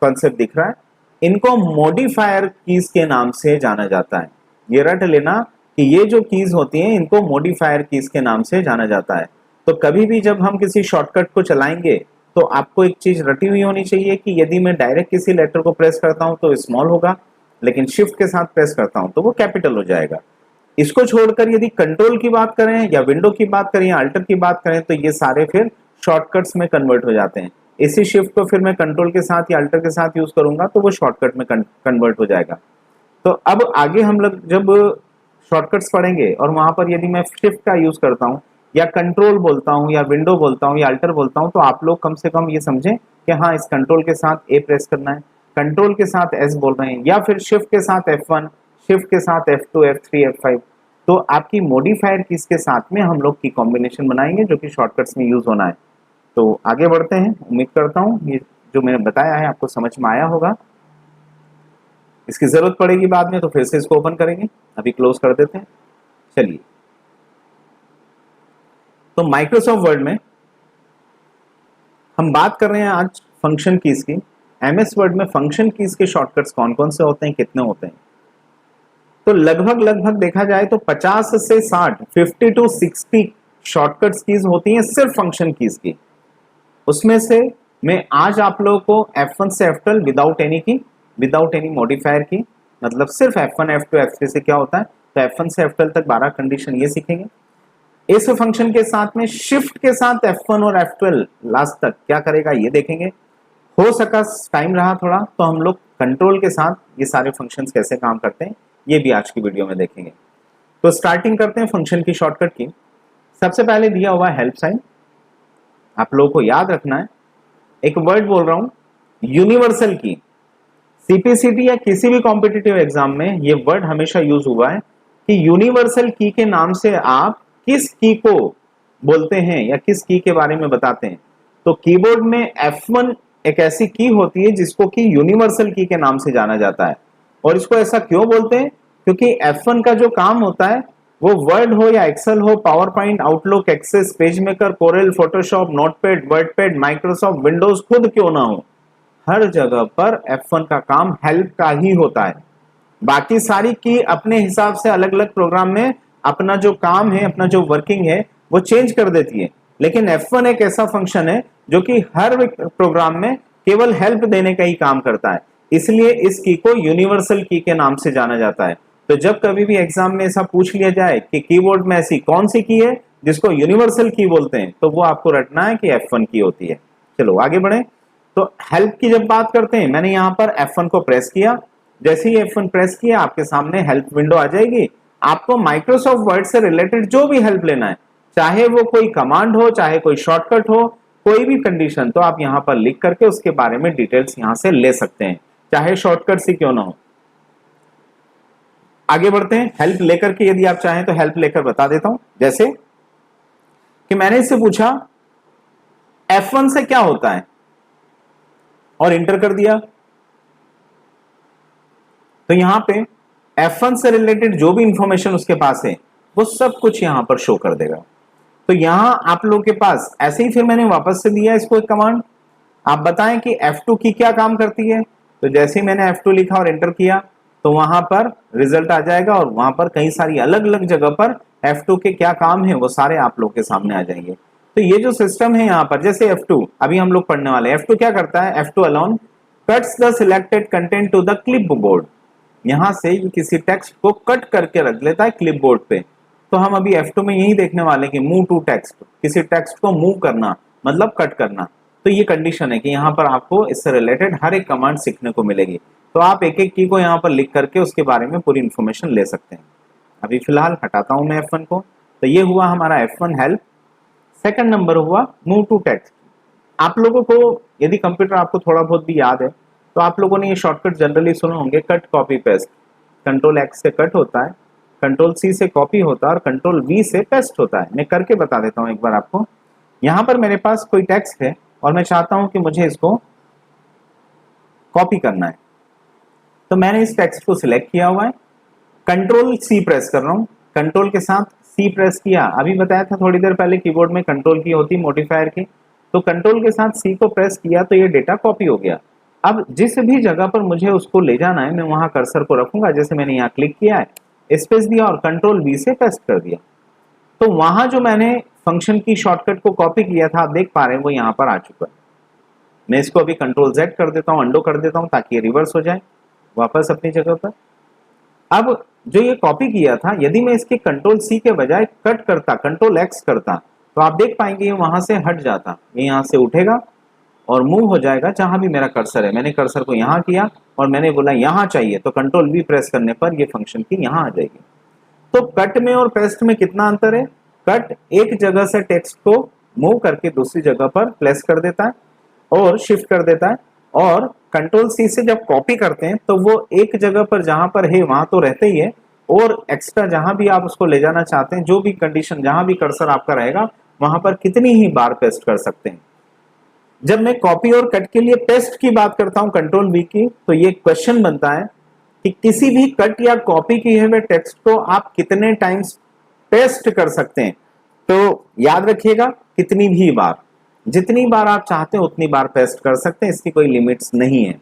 कॉन्सेप्ट दिख रहा है, इनको मॉडिफायर कीज के नाम से जाना जाता है। ये रट लेना कि ये जो कीज होती हैं इनको मॉडिफायर कीज के नाम से जाना जाता है। तो कभी भी जब हम किसी शॉर्टकट को चलाएंगे तो आपको एक चीज रटी हुई होनी चाहिए कि यदि मैं डायरेक्ट किसी लेटर को प्रेस करता हूं तो स्मॉल होगा, लेकिन शिफ्ट के साथ प्रेस करता हूं तो वो कैपिटल हो जाएगा। इसको छोड़कर यदि कंट्रोल की बात करें या विंडो की बात करें या अल्टर की बात करें तो ये सारे फिर शॉर्टकट्स में कन्वर्ट हो जाते हैं। इसी शिफ्ट को फिर मैं कंट्रोल के साथ या अल्टर के साथ यूज करूंगा तो वो शॉर्टकट में कन्वर्ट हो जाएगा। तो अब आगे हम लोग जब शॉर्टकट्स पढ़ेंगे और वहां पर यदि मैं शिफ्ट का यूज करता हूं या कंट्रोल बोलता हूं या विंडो बोलता हूं या अल्टर बोलता हूं, तो आप लोग कम से कम ये समझें कि हाँ, इस कंट्रोल के साथ ए प्रेस करना है, कंट्रोल के साथ एस बोल रहे हैं, या फिर शिफ्ट के साथ F1, शिफ्ट के साथ F2, F3, F5। तो आपकी मॉडिफायर कीज के साथ में हम लोग की कॉम्बिनेशन बनाएंगे जो कि शॉर्टकट्स में यूज होना है। तो आगे बढ़ते हैं। उम्मीद करता हूँ ये जो मैंने बताया है आपको समझ में आया होगा। इसकी जरूरत पड़ेगी बाद में तो फिर से इसको ओपन करेंगे, अभी क्लोज कर देते हैं। चलिए, तो माइक्रोसॉफ्ट वर्ड में हम बात कर रहे हैं आज फंक्शन कीज की। एमएस वर्ड में फंक्शन कीज के शॉर्टकट्स कौन कौन से होते हैं, कितने होते हैं? तो लगभग देखा जाए तो 50 से 60, 50 to 60 शॉर्टकट्स कीज होती हैं सिर्फ फंक्शन कीज की। उसमें से मैं आज आप लोगों को F1 से F12 विदाउट एनी मॉडिफायर की, मतलब सिर्फ F1 F2 F3 से क्या होता है, तो F1 से F12 तक 12 कंडीशन ये सीखेंगे। इस फंक्शन के साथ में शिफ्ट के साथ F1 और F12 लास्ट तक क्या करेगा ये देखेंगे। हो सका टाइम रहा थोड़ा तो हम लोग कंट्रोल के साथ ये सारे फंक्शंस कैसे काम करते हैं ये भी आज की वीडियो में देखेंगे। तो स्टार्टिंग करते हैं फंक्शन की शॉर्टकट की। सबसे पहले दिया हुआ हेल्प साइन, आप लोगों को याद रखना है। एक वर्ड बोल रहा हूं, यूनिवर्सल की। सीपीसीटी या किसी भी कॉम्पिटिटिव एग्जाम में ये वर्ड हमेशा यूज हुआ है कि यूनिवर्सल की के नाम से आप किस की को बोलते हैं या किस की के बारे में बताते हैं। तो कीबोर्ड में F1 एक ऐसी की होती है जिसको कि यूनिवर्सल की के नाम से जाना जाता है। और इसको ऐसा क्यों बोलते हैं? क्योंकि F1 का जो काम होता है वो वर्ड हो या एक्सेल हो, PowerPoint, Outlook, Access, PageMaker, Corel, Photoshop, Notepad, WordPad, Microsoft Windows खुद क्यों ना हो, हर जगह पर F1 का काम हेल्प का ही होता है। बाकी सारी की अपने हिसाब से अलग अलग प्रोग्राम में अपना जो काम है, अपना जो वर्किंग है वो चेंज कर देती है। लेकिन F1 एक ऐसा फंक्शन है जो कि हर प्रोग्राम में केवल हेल्प देने का ही काम करता है, इसलिए इस की को यूनिवर्सल की के नाम से जाना जाता है। तो जब कभी भी एग्जाम में ऐसा पूछ लिया जाए कि कीबोर्ड में ऐसी कौन सी की है जिसको यूनिवर्सल की बोलते हैं, तो वो आपको रटना है कि F1 की होती है। चलो आगे बढ़े। तो हेल्प की जब बात करते हैं, मैंने यहां पर F1 को प्रेस किया, जैसे ही F1 प्रेस किया आपके सामने हेल्प विंडो आ जाएगी। आपको माइक्रोसॉफ्ट वर्ड से रिलेटेड जो भी हेल्प लेना है, चाहे वो कोई कमांड हो, चाहे कोई शॉर्टकट हो, कोई भी कंडीशन, तो आप यहां पर लिख करके उसके बारे में डिटेल्स यहां से ले सकते हैं, चाहे शॉर्टकट से क्यों ना हो। आगे बढ़ते हैं हेल्प लेकर के। यदि आप चाहें तो हेल्प लेकर बता देता हूं। जैसे कि मैंने इससे पूछा F1 से क्या होता है और इंटर कर दिया, तो यहां पे F1 से रिलेटेड जो भी इंफॉर्मेशन उसके पास है वो सब कुछ यहां पर शो कर देगा। तो यहां आप लोगों के पास ऐसे ही फिर मैंने वापस से दिया इसको एक कमांड, आप बताएं कि F2 की क्या काम करती है। तो जैसे ही मैंने F2 लिखा और एंटर किया तो वहां पर रिजल्ट आ जाएगा और वहां पर कई सारी अलग अलग जगह पर F2 के क्या काम है वो सारे आप लोग के सामने आ जाएंगे। तो ये जो सिस्टम है यहाँ पर, जैसे F2 अभी हम लोग पढ़ने वाले, F2 क्या करता है, F2 alone cuts the selected content to the clipboard. यहां से किसी टेक्स्ट को कट करके रख लेता है क्लिपबोर्ड पे। तो हम अभी F2 में यही देखने वाले कि मूव टू टेक्स्ट, किसी टेक्स्ट को मूव करना मतलब कट करना। तो ये कंडीशन है कि यहाँ पर आपको इससे रिलेटेड हर एक कमांड सीखने को मिलेगी। तो आप एक एक की को यहाँ पर लिख करके उसके बारे में पूरी इंफॉर्मेशन ले सकते हैं। अभी फिलहाल हटाता हूं मैं F1 को। तो ये हुआ हमारा F1 हेल्प। सेकंड नंबर हुआ मूव टू टेक्स्ट। आप लोगों को यदि कंप्यूटर आपको थोड़ा बहुत भी याद है तो आप लोगों ने ये शॉर्टकट जनरली सुने होंगे, cut copy paste. Control X से कट होता है, कंट्रोल C से कॉपी होता है और कंट्रोल V से पेस्ट होता है। मैं करके बता देता हूं एक बार आपको। यहां पर मेरे पास कोई टेक्स्ट है और मैं चाहता हूं कि मुझे इसको कॉपी करना है। तो मैंने इस टेक्स्ट को सिलेक्ट किया हुआ है, कंट्रोल C प्रेस कर रहा हूं, कंट्रोल के साथ C प्रेस किया। अभी बताया था थोड़ी देर पहले कीबोर्ड में कंट्रोल की होती मॉडिफायर की, तो कंट्रोल के साथ C को प्रेस किया तो ये डेटा कॉपी हो गया। अब जिस भी जगह पर मुझे उसको ले जाना है मैं वहां कर्सर को रखूंगा। जैसे मैंने यहाँ क्लिक किया है, स्पेस दिया और कंट्रोल V से पेस्ट कर दिया, तो वहां जो मैंने फंक्शन की शॉर्टकट को कॉपी किया था आप देख पा रहे हैं वो यहाँ पर आ चुका है। मैं इसको अभी कंट्रोल Z कर देता हूँ, अंडो कर देता हूँ ताकि ये रिवर्स हो जाए वापस अपनी जगह पर। अब जो ये कॉपी किया था, यदि मैं इसके कंट्रोल C के बजाय कट करता, कंट्रोल X करता, तो आप देख पाएंगे ये वहां से हट जाता, ये यहाँ से उठेगा और मूव हो जाएगा जहां भी मेरा कर्सर है। मैंने कर्सर को यहाँ किया और मैंने बोला यहाँ चाहिए, तो कंट्रोल V प्रेस करने पर ये फंक्शन की यहाँ आ जाएगी। तो कट में और पेस्ट में कितना अंतर है? कट एक जगह से टेक्स्ट को मूव करके दूसरी जगह पर प्लेस कर देता है और शिफ्ट कर देता है, और कंट्रोल C से जब कॉपी करते हैं तो वो एक जगह पर जहां पर है वहां तो रहते ही है, और एक्स्ट्रा जहां भी आप उसको ले जाना चाहते हैं, जो भी कंडीशन जहां भी कर्सर आपका रहेगा वहां पर कितनी ही बार पेस्ट कर सकते हैं। जब मैं कॉपी और कट के लिए पेस्ट की बात करता हूं कंट्रोल V की, तो ये क्वेश्चन बनता है कि किसी भी कट या कॉपी किए हुए टेक्स्ट को आप कितने टाइम्स पेस्ट कर सकते हैं। तो याद रखिएगा कितनी भी बार। जितनी बार आप चाहते हैं उतनी बार पेस्ट कर सकते हैं, इसकी कोई लिमिट्स नहीं है।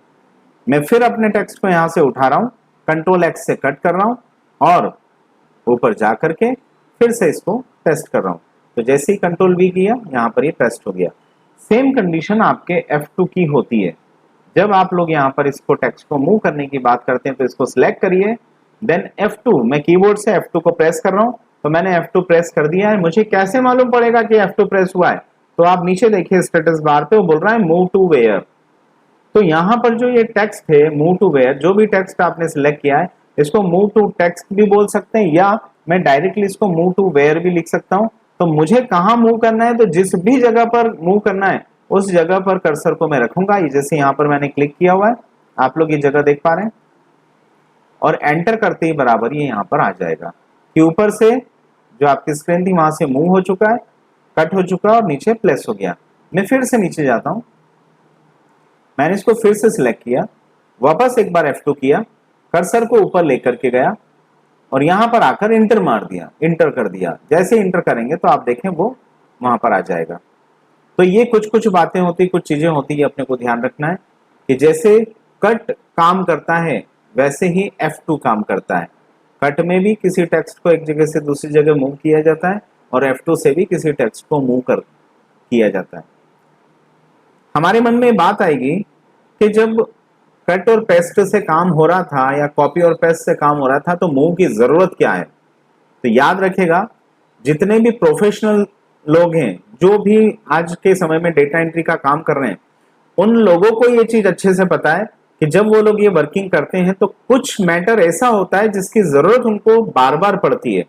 मैं फिर अपने टेक्स्ट को यहां से उठा रहा हूं, कंट्रोल एक्स से कट कर रहा हूं और ऊपर जा करके फिर से इसको पेस्ट कर रहा हूं। तो जैसे ही कंट्रोल वी किया यहाँ पर ये पेस्ट हो गया। सेम कंडीशन आपके F2 की होती है। जब आप लोग यहाँ पर इसको टेक्स्ट को मूव करने की बात करते हैं तो इसको सिलेक्ट करिए, देन F2, मैं कीबोर्ड से F2 को प्रेस कर रहा हूं, तो मैंने F2 प्रेस कर दिया है। मुझे कैसे मालूम पड़ेगा कि F2 प्रेस हुआ है? तो आप नीचे देखिए स्टेटस बार पे वो बोल रहा है मूव टू वेयर। तो यहाँ पर जो ये टेक्स्ट है मूव टू वेयर, जो भी टेक्स्ट आपने सिलेक्ट किया है इसको मूव टू टेक्स्ट भी बोल सकते हैं, या मैं डायरेक्टली इसको मूव टू वेयर भी लिख सकता हूं। तो मुझे कहां मूव करना है, तो जिस भी जगह पर मूव करना है उस जगह पर कर्सर को मैं रखूंगा। ये जैसे यहाँ पर मैंने क्लिक किया हुआ है, आप लोग ये जगह देख पा रहे हैं, और एंटर करते ही बराबर ये यहाँ पर आ जाएगा कि ऊपर से जो आपकी स्क्रीन थी वहां से मूव हो चुका है, कट हो चुका है और नीचे प्लेस हो गया। मैं फिर से नीचे जाता हूं, मैंने इसको फिर से सिलेक्ट किया, वापस एक बार F2 किया, कर्सर को ऊपर लेकर के गया और यहां पर आकर इंटर मार दिया, इंटर कर दिया। जैसे इंटर करेंगे तो आप देखें वो वहां पर आ जाएगा। तो ये कुछ कुछ बातें होती, कुछ चीजें होती है, अपने को ध्यान रखना है कि जैसे कट काम करता है वैसे ही F2 काम करता है। कट में भी किसी टेक्स्ट को एक जगह से दूसरी जगह मूव किया जाता है और F2 से भी किसी टेक्स्ट को मूव कर किया जाता है। हमारे मन में बात आएगी कि जब कट और पेस्ट से काम हो रहा था या कॉपी और पेस्ट से काम हो रहा था तो मूव की जरूरत क्या है? तो याद रखेगा, जितने भी प्रोफेशनल लोग हैं जो भी आज के समय में डेटा एंट्री का काम कर रहे हैं, उन लोगों को ये चीज अच्छे से पता है कि जब वो लोग ये वर्किंग करते हैं तो कुछ मैटर ऐसा होता है जिसकी जरूरत उनको बार बार पड़ती है।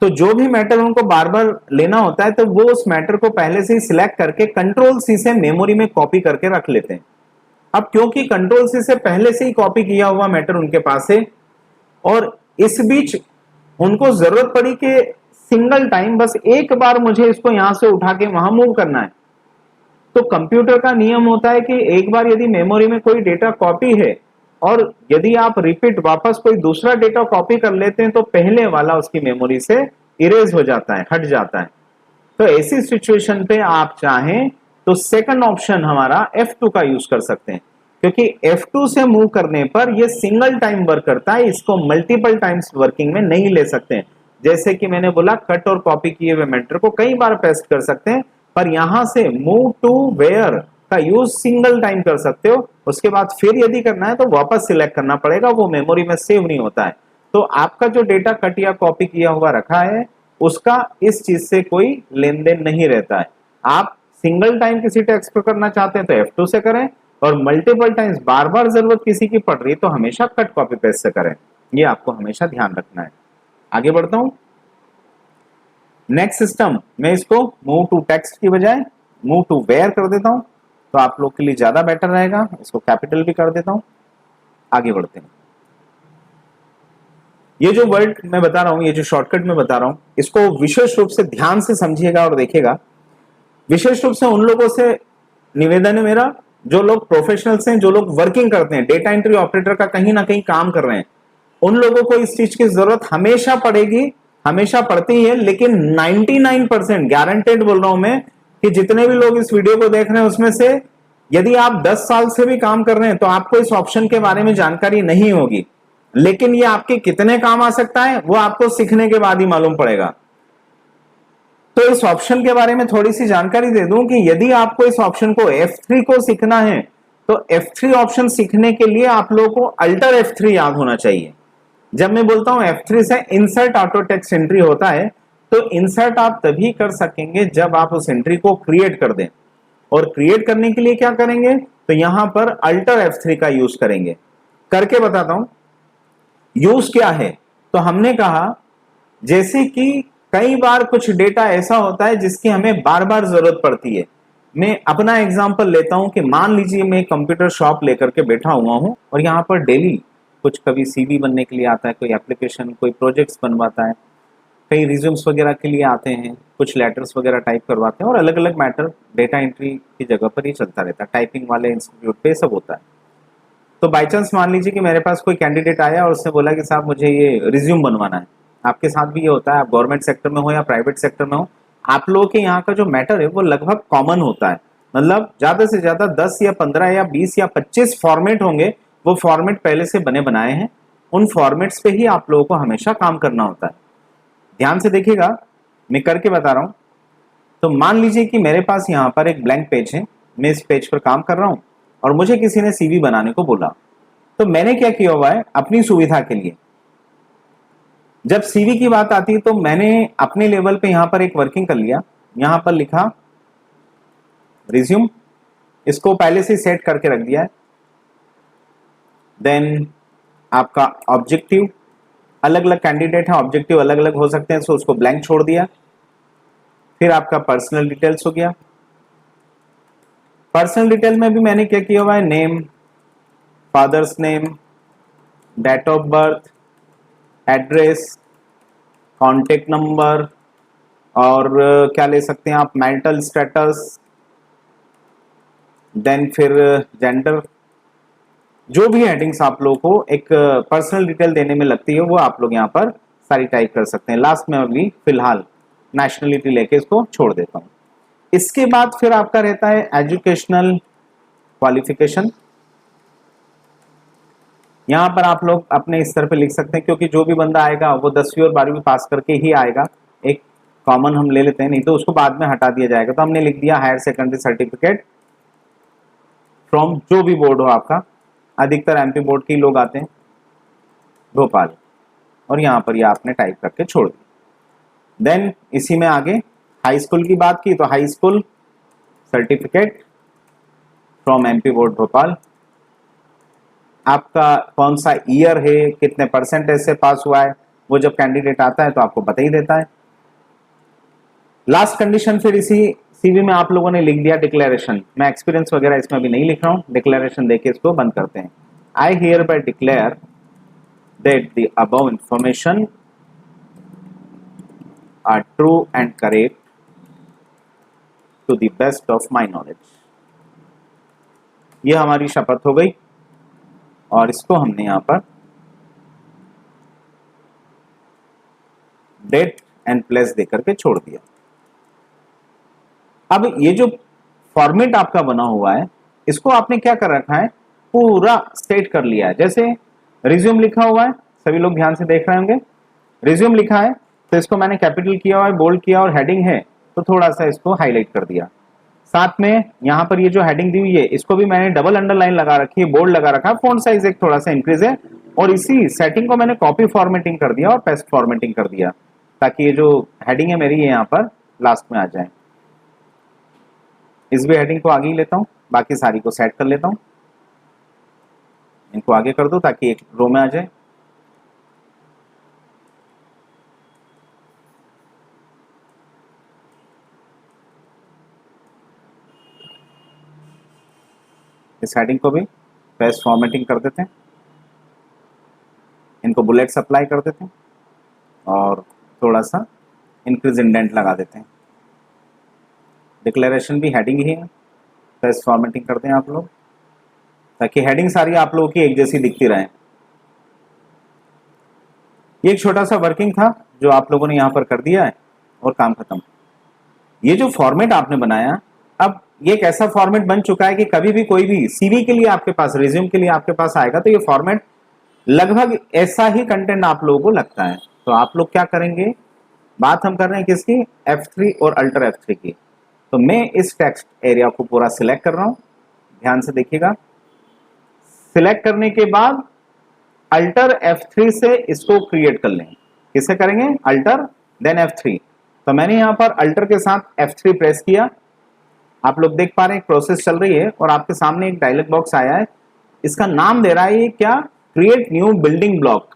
तो जो भी मैटर उनको बार बार लेना होता है तो वो उस मैटर को पहले से ही सिलेक्ट करके कंट्रोल सी से मेमोरी में कॉपी करके रख लेते हैं। अब क्योंकि कंट्रोल सी से पहले से ही कॉपी किया हुआ मैटर उनके पास है और इस बीच उनको जरूरत पड़ी कि सिंगल टाइम बस एक बार मुझे इसको यहां से उठा के वहां मूव करना है, तो कंप्यूटर का नियम होता है कि एक बार यदि मेमोरी में कोई डेटा कॉपी है और यदि आप रिपीट वापस कोई दूसरा डेटा कॉपी कर लेते हैं तो पहले वाला उसकी मेमोरी से इरेज हो जाता है, हट जाता है। तो ऐसी सिचुएशन पे आप चाहें तो सेकंड ऑप्शन हमारा F2 का यूज कर सकते हैं, क्योंकि F2 से मूव करने पर ये सिंगल टाइम वर्क करता है, इसको मल्टीपल टाइम्स वर्किंग में नहीं ले सकते हैं। जैसे कि मैंने बोला कट और कॉपी किए हुए मैटर को कई बार पेस्ट कर सकते हैं, पर यहां से मूव टू वेयर का यूज सिंगल टाइम कर सकते हो, उसके बाद फिर यदि करना है तो वापस सिलेक्ट करना पड़ेगा, वो मेमोरी में सेव नहीं होता है। तो आपका जो डेटा कट या कॉपी किया हुआ रखा है उसका इस चीज से कोई लेन देन नहीं रहता है। आप सिंगल टाइम किसी टेक्स्ट को करना चाहते हैं तो F2 से करें, और मल्टीपल टाइम्स बार बार जरूरत किसी की पड़ रही है तो हमेशा कट कॉपी पेस्ट से करें। ये आपको हमेशा ध्यान रखना है। आगे बढ़ता हूं, नेक्स्ट सिस्टम मैं इसको मूव टू टेक्स्ट की बजाय मूव टू वेयर कर देता हूं, तो आप लोग के लिए ज्यादा बेटर रहेगा। इसको कैपिटल भी कर देता हूं। आगे बढ़ते हैं। ये जो वर्ड मैं बता रहा हूं, ये जो शॉर्टकट मैं बता रहा हूं, इसको विशेष रूप से ध्यान से समझिएगा और देखिएगा। विशेष रूप से उन लोगों से निवेदन है मेरा जो लोग प्रोफेशनल्स हैं, जो लोग वर्किंग करते हैं, डेटा एंट्री ऑपरेटर का कहीं ना कहीं काम कर रहे हैं, उन लोगों को इस चीज की जरूरत हमेशा पड़ेगी, हमेशा पड़ती है। लेकिन 99% गारंटेड बोल रहा हूं मैं कि जितने भी लोग इस वीडियो को देख रहे हैं उसमें से यदि आप 10 साल से भी काम कर रहे हैं तो आपको इस ऑप्शन के बारे में जानकारी नहीं होगी, लेकिन ये आपके कितने काम आ सकता है वो आपको सीखने के बाद ही मालूम पड़ेगा। तो इस ऑप्शन के बारे में थोड़ी सी जानकारी दे दूं कि यदि आपको इस ऑप्शन को F3 को सीखना है तो F3 ऑप्शन सीखने के लिए आप लोगों को अल्टर F3 याद होना चाहिए। जब मैं बोलता हूं F3 से इंसर्ट ऑटो टेक्स्ट एंट्री होता है, तो इंसर्ट आप तभी कर सकेंगे जब आप उस एंट्री को क्रिएट कर दें, और क्रिएट करने के लिए क्या करेंगे तो यहां पर अल्टर F3 का यूज करेंगे। करके बताता हूं यूज क्या है। तो हमने कहा जैसे कि कई बार कुछ डेटा ऐसा होता है जिसकी हमें बार बार जरूरत पड़ती है। मैं अपना एग्जांपल लेता हूं कि मान लीजिए मैं कंप्यूटर शॉप लेकर के बैठा हुआ हूं और यहां पर डेली कुछ कभी सीवी बनने के लिए आता है, कोई एप्लीकेशन, कोई प्रोजेक्ट्स बनवाता है, कई रिज्यूम्स वगैरह के लिए आते हैं, कुछ लेटर्स वगैरह टाइप करवाते हैं, और अलग अलग मैटर डेटा एंट्री की जगह पर ही चलता रहता है। टाइपिंग वाले इंस्टीट्यूट पे सब होता है। तो बाई चांस मान लीजिए कि मेरे पास कोई कैंडिडेट आया और उसने बोला कि साहब मुझे ये रिज्यूम बनवाना है। आपके साथ भी ये होता है, आप गवर्नमेंट सेक्टर में हो या प्राइवेट सेक्टर में हो, आप लोगों के यहाँ का जो मैटर है वो लगभग कॉमन होता है, मतलब ज्यादा से ज्यादा 10 या 15 या 20 या 25 फॉर्मेट होंगे, वो फॉर्मेट पहले से बने बनाए हैं, उन फॉर्मेट्स पे ही आप लोगों को हमेशा काम करना होता है। ध्यान से देखिएगा, मैं करके बता रहा हूं। तो मान लीजिए कि मेरे पास यहाँ पर एक ब्लैंक पेज है, मैं इस पेज पर काम कर रहा हूं और मुझे किसी ने सीवी बनाने को बोला, तो मैंने क्या किया हुआ है अपनी सुविधा के लिए, जब सीवी की बात आती है तो मैंने अपने लेवल पे यहां पर एक वर्किंग कर लिया, यहां पर लिखा रिज्यूम, इसको पहले से सेट करके रख दिया है। देन आपका ऑब्जेक्टिव, अलग अलग कैंडिडेट है, ऑब्जेक्टिव अलग अलग हो सकते हैं, सो उसको ब्लैंक छोड़ दिया। फिर आपका पर्सनल डिटेल्स हो गया, पर्सनल डिटेल में भी मैंने क्या किया हुआ है, name, father's name, date of birth, address, contact number, और क्या ले सकते हैं आप, मैरिटल स्टेटस, देन फिर जेंडर, जो भी हेडिंग्स आप लोगों को एक पर्सनल डिटेल देने में लगती है वो आप लोग यहाँ पर सारी टाइप कर सकते हैं। लास्ट में अभी फिलहाल नेशनलिटी लेके इसको छोड़ देता हूँ। इसके बाद फिर आपका रहता है एजुकेशनल क्वालिफिकेशन, यहाँ पर आप लोग अपने स्तर पे लिख सकते हैं, क्योंकि जो भी बंदा आएगा वो 10वीं और 12वीं पास करके ही आएगा, एक कॉमन हम ले लेते हैं, नहीं तो उसको बाद में हटा दिया जाएगा। तो हमने लिख दिया हायर सेकेंडरी सर्टिफिकेट फ्रॉम जो भी बोर्ड हो आपका, अधिकतर एमपी बोर्ड के लोग आते हैं, भोपाल, और यहाँ पर ये आपने टाइप करके छोड़ दिया। देन इसी में आगे हाई स्कूल की बात की, तो high school certificate from MP board Bhopal, आपका कौन सा ईयर है, कितने परसेंटेज से पास हुआ है, वो जब कैंडिडेट आता है तो आपको बता ही देता है। लास्ट कंडीशन फिर इसी सीवी में आप लोगों ने लिख दिया डिक्लेरेशन, मैं एक्सपीरियंस वगैरह इसमें अभी नहीं लिख रहा हूं, डिक्लेरेशन देके इसको बंद करते हैं। I hereby declare that the above information are true and correct to the best of my knowledge. ये हमारी शपथ हो गई और इसको हमने यहां पर डेट एंड प्लेस देकर के छोड़ दिया। अब ये जो फॉर्मेट आपका बना हुआ है इसको आपने क्या कर रखा है, पूरा सेट कर लिया है। जैसे रिज्यूम लिखा हुआ है, सभी लोग ध्यान से देख रहे होंगे, रिज्यूम लिखा है तो इसको मैंने कैपिटल किया हुआ है, बोल्ड किया, और हेडिंग है तो थोड़ा सा इसको हाईलाइट कर दिया। साथ में यहाँ पर ये जो हेडिंग दी हुई है इसको भी मैंने डबल अंडरलाइन लगा रखी है, बोल्ड लगा रखा है, फॉन्ट साइज एक थोड़ा सा इंक्रीज है, और इसी सेटिंग को मैंने कॉपी फॉर्मेटिंग कर दिया और पेस्ट फॉर्मेटिंग कर दिया, ताकि ये जो हेडिंग है मेरी ये यहाँ पर लास्ट में आ जाए। इस भी हेडिंग को आगे ही लेता हूं, बाकी सारी को सेट कर लेता हूं, इनको आगे कर दो ताकि एक रो में आ जाए। इस हेडिंग को भी पेस्ट फॉर्मेटिंग कर देते हैं, इनको बुलेट्स अप्लाई कर देते हैं और थोड़ा सा इंक्रीज इंडेंट लगा देते हैं। डिक्लेरेशन भी हेडिंग ही है, पेस्ट फॉर्मेटिंग करते हैं आप लोग, ताकि हेडिंग सारी आप लोगों की एक जैसी दिखती रहे। ये एक छोटा सा वर्किंग था जो आप लोगों ने यहाँ पर कर दिया है और काम खत्म। ये जो फॉर्मेट आपने बनाया, अब ये एक ऐसा फॉर्मेट बन चुका है कि कभी भी कोई भी सीवी के लिए आपके पास, रिज्यूम के लिए आपके पास आएगा तो ये फॉर्मेट लगभग ऐसा ही कंटेंट आप लोगों को लगता है। तो आप लोग क्या करेंगे, बात हम कर रहे हैं किसकी, F3 और अल्टर F3 की। तो मैं इस टेक्स्ट एरिया को पूरा सिलेक्ट कर रहा हूं, ध्यान से देखिएगा। सिलेक्ट करने के बाद अल्टर F3 से इसको क्रिएट कर लें। किससे करेंगे, अल्टर देन F3। तो मैंने यहां पर अल्टर के साथ F3 प्रेस किया, आप लोग देख पा रहे हैं एक प्रोसेस चल रही है और आपके सामने एक डायलॉग बॉक्स आया है, इसका नाम दे रहा है ये क्या, क्रिएट न्यू बिल्डिंग ब्लॉक।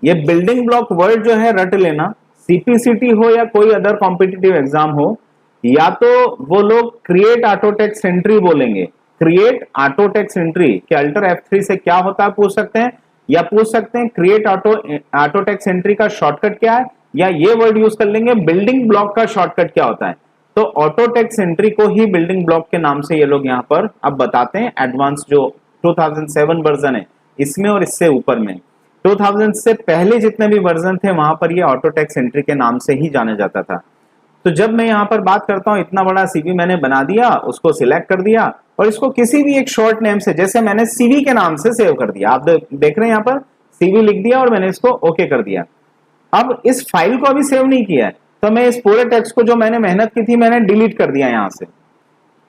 ये बिल्डिंग ब्लॉक वर्ड जो है रट लेना, सीपीसीटी हो या कोई अदर कॉम्पिटिटिव एग्जाम हो, या तो वो लोग क्रिएट ऑटो टेक्स्ट एंट्री बोलेंगे, क्रिएट ऑटो टेक्स्ट एंट्री के अल्टर F3 से क्या होता है पूछ सकते हैं, या पूछ सकते हैं क्रिएट ऑटो टेक्स्ट एंट्री का शॉर्टकट क्या है, या ये वर्ड यूज कर लेंगे बिल्डिंग ब्लॉक का शॉर्टकट क्या होता है। तो ऑटो टेक्स्ट एंट्री को ही बिल्डिंग ब्लॉक के नाम से ये लोग यहाँ पर अब बताते हैं। एडवांस जो 2007 वर्जन है इसमें और इससे ऊपर में, 2000 से पहले जितने भी वर्जन थे वहां पर ये ऑटो टेक्स्ट एंट्री के नाम से ही जाना जाता था। तो जब मैं यहाँ पर बात करता हूँ, इतना बड़ा सीवी मैंने बना दिया, उसको सिलेक्ट कर दिया और इसको किसी भी एक शॉर्ट नेम से, जैसे मैंने सीवी के नाम से सेव कर दिया, आप देख रहे हैं यहाँ पर सीवी लिख दिया और मैंने इसको ओके कर दिया। अब इस फाइल को अभी सेव नहीं किया है, तो मैं इस पूरे टेक्स्ट को जो मैंने मेहनत की थी मैंने डिलीट कर दिया यहाँ से।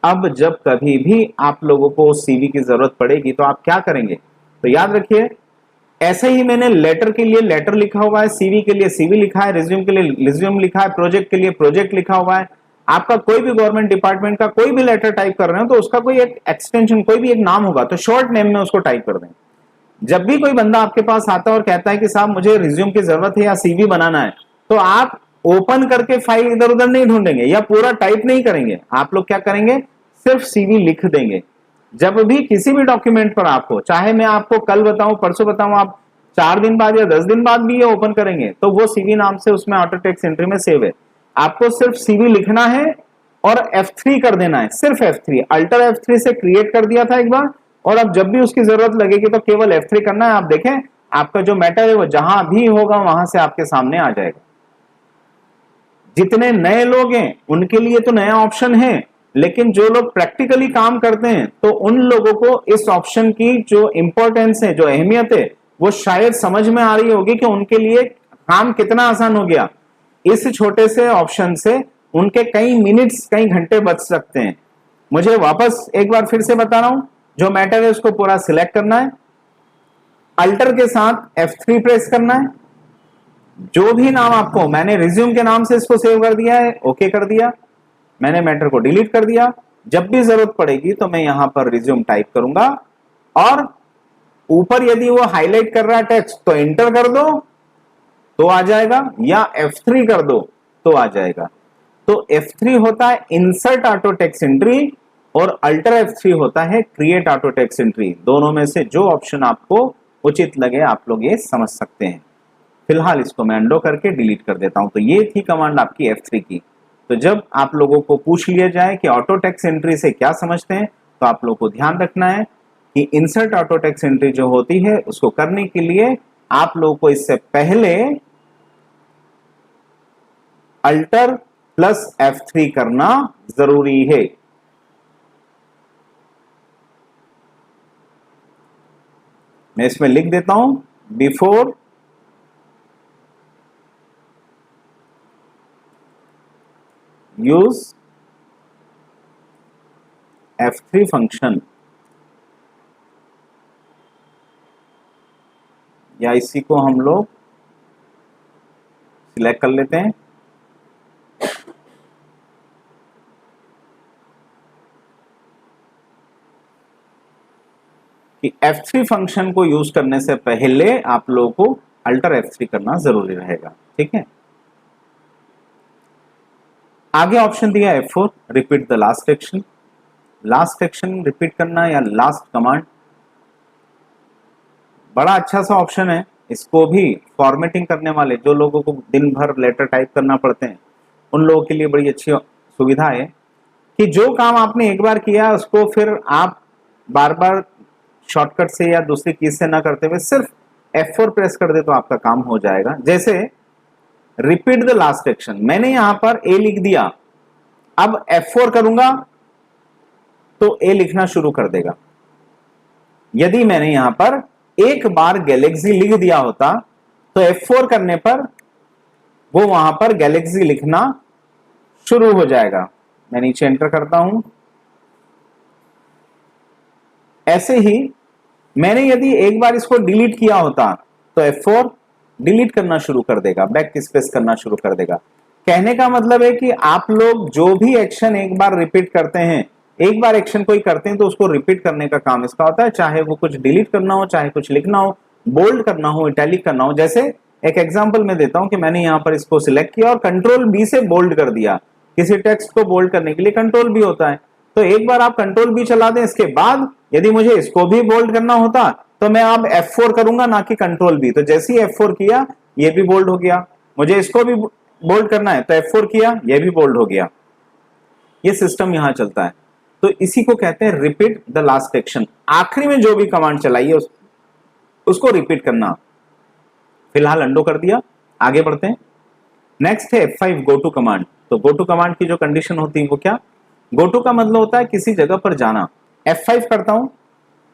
अब जब कभी भी आप लोगों को सीवी की जरूरत पड़ेगी तो आप क्या करेंगे, तो याद रखिए ऐसे ही मैंने लेटर के लिए लेटर लिखा हुआ है, सीवी के लिए सीवी लिखा है, रिज्यूम के लिए रिज्यूम लिखा है, प्रोजेक्ट के लिए प्रोजेक्ट लिखा हुआ है। आपका कोई भी गवर्नमेंट डिपार्टमेंट का कोई भी लेटर टाइप कर रहे हो तो उसका कोई एक एक्सटेंशन, कोई भी एक नाम होगा, तो शॉर्ट नेम में उसको टाइप कर दें। जब भी कोई बंदा आपके पास आता है और कहता है कि साहब मुझे रिज्यूम की जरूरत है या सीवी बनाना है, तो आप ओपन करके फाइल इधर उधर नहीं ढूंढेंगे या पूरा टाइप नहीं करेंगे, आप लोग क्या करेंगे, सिर्फ सीवी लिख देंगे। जब भी किसी भी डॉक्यूमेंट पर आपको, चाहे मैं आपको कल बताऊं परसों बताऊं, आप 4 दिन बाद या 10 दिन बाद भी ये ओपन करेंगे तो वो सीवी नाम से उसमें ऑटो टेक्स्ट एंट्री में सेव है। आपको सिर्फ सीवी लिखना है और F3 कर देना है, सिर्फ F3, अल्टर F3 से क्रिएट कर दिया था एक बार, और अब जब भी उसकी जरूरत लगेगी तो केवल F3 करना है। आप देखें आपका जो मैटर है वो जहां भी होगा वहां से आपके सामने आ जाएगा। जितने नए लोग हैं उनके लिए तो नया ऑप्शन है, लेकिन जो लोग प्रैक्टिकली काम करते हैं तो उन लोगों को इस ऑप्शन की जो इंपॉर्टेंस है, जो अहमियत है, वो शायद समझ में आ रही होगी कि उनके लिए काम कितना आसान हो गया। इस छोटे से ऑप्शन से उनके कई मिनट्स, कई घंटे बच सकते हैं। मुझे वापस एक बार फिर से बता रहा हूं, जो मैटर है उसको पूरा सिलेक्ट करना है, अल्टर के साथ F3 प्रेस करना है, जो भी नाम आपको, मैंने रिज्यूम के नाम से इसको सेव कर दिया है, ओके कर दिया, मैंने मैटर को डिलीट कर दिया। जब भी जरूरत पड़ेगी तो मैं यहां पर रिज्यूम टाइप करूंगा और ऊपर यदि वो हाईलाइट कर रहा है टेक्स्ट तो एंटर कर दो तो आ जाएगा, या F3 कर दो तो आ जाएगा। तो F3 होता है इंसर्ट ऑटो टेक्स्ट एंट्री और अल्टर F3 होता है क्रिएट ऑटो टेक्स्ट एंट्री। दोनों में से जो ऑप्शन आपको उचित लगे आप लोग ये समझ सकते हैं। फिलहाल इसको मैं अंडो करके डिलीट कर देता हूं। तो ये थी कमांड आपकी F3 की। तो जब आप लोगों को पूछ लिया जाए कि ऑटो टेक्स्ट एंट्री से क्या समझते हैं, तो आप लोगों को ध्यान रखना है कि इंसर्ट ऑटो टेक्स्ट एंट्री जो होती है उसको करने के लिए आप लोगों को इससे पहले अल्टर प्लस F3 करना जरूरी है। मैं इसमें लिख देता हूं, बिफोर यूज F3 फंक्शन, या इसी को हम लोग सिलेक्ट कर लेते हैं। कि F3 फंक्शन को यूज करने से पहले आप लोगों को अल्टर F3 करना जरूरी रहेगा, ठीक है। आगे ऑप्शन दिया F4, repeat the last action. Last action repeat करना या लास्ट कमांड, बड़ा अच्छा सा ऑप्शन है। इसको भी फॉर्मेटिंग करने वाले, जो लोगों को दिन भर लेटर टाइप करना पड़ते हैं, उन लोगों के लिए बड़ी अच्छी सुविधा है कि जो काम आपने एक बार किया उसको फिर आप बार बार शॉर्टकट से या दूसरी कीज से ना करते हुए सिर्फ F4 प्रेस कर दे तो आपका काम हो जाएगा। जैसे रिपीट द लास्ट एक्शन, मैंने यहां पर A लिख दिया, अब F4 करूंगा तो A लिखना शुरू कर देगा। यदि मैंने यहां पर एक बार गैलेक्सी लिख दिया होता तो F4 करने पर वो वहां पर गैलेक्सी लिखना शुरू हो जाएगा। मैं नीचे एंटर करता हूं। ऐसे ही मैंने यदि एक बार इसको डिलीट किया होता तो F4 डिलीट करना शुरू कर देगा, बैक स्पेस करना शुरू कर देगा। कहने का मतलब है कि आप लोग जो भी एक्शन एक बार रिपीट करते हैं, एक बार एक्शन कोई करते हैं तो उसको रिपीट करने का काम इसका होता है, चाहे वो कुछ डिलीट करना हो, चाहे कुछ लिखना हो, बोल्ड करना हो, इटैलिक करना हो। जैसे एक एग्जांपल मैं देता हूं कि मैंने यहां पर इसको सिलेक्ट किया और कंट्रोल बी से बोल्ड कर दिया। किसी टेक्स्ट को बोल्ड करने के लिए कंट्रोल बी होता है, तो एक बार आप कंट्रोल बी चला दें, इसके बाद यदि मुझे इसको भी बोल्ड करना होता तो मैं अब F4 करूंगा, ना कि कंट्रोल बी। तो जैसे ही F4 किया ये भी बोल्ड हो गया। मुझे इसको भी बोल्ड करना है तो F4 किया, ये भी बोल्ड हो गया। ये सिस्टम यहां चलता है। तो इसी को कहते हैं रिपीट द लास्ट एक्शन। आखिरी में जो भी कमांड चलाइए उसको रिपीट करना। फिलहाल अंडो कर दिया, आगे बढ़ते हैं। नेक्स्ट है F5 गो टू कमांड। तो गो टू कमांड की जो कंडीशन होती है वो क्या, गो टू का मतलब होता है किसी जगह पर जाना। F5 करता हूं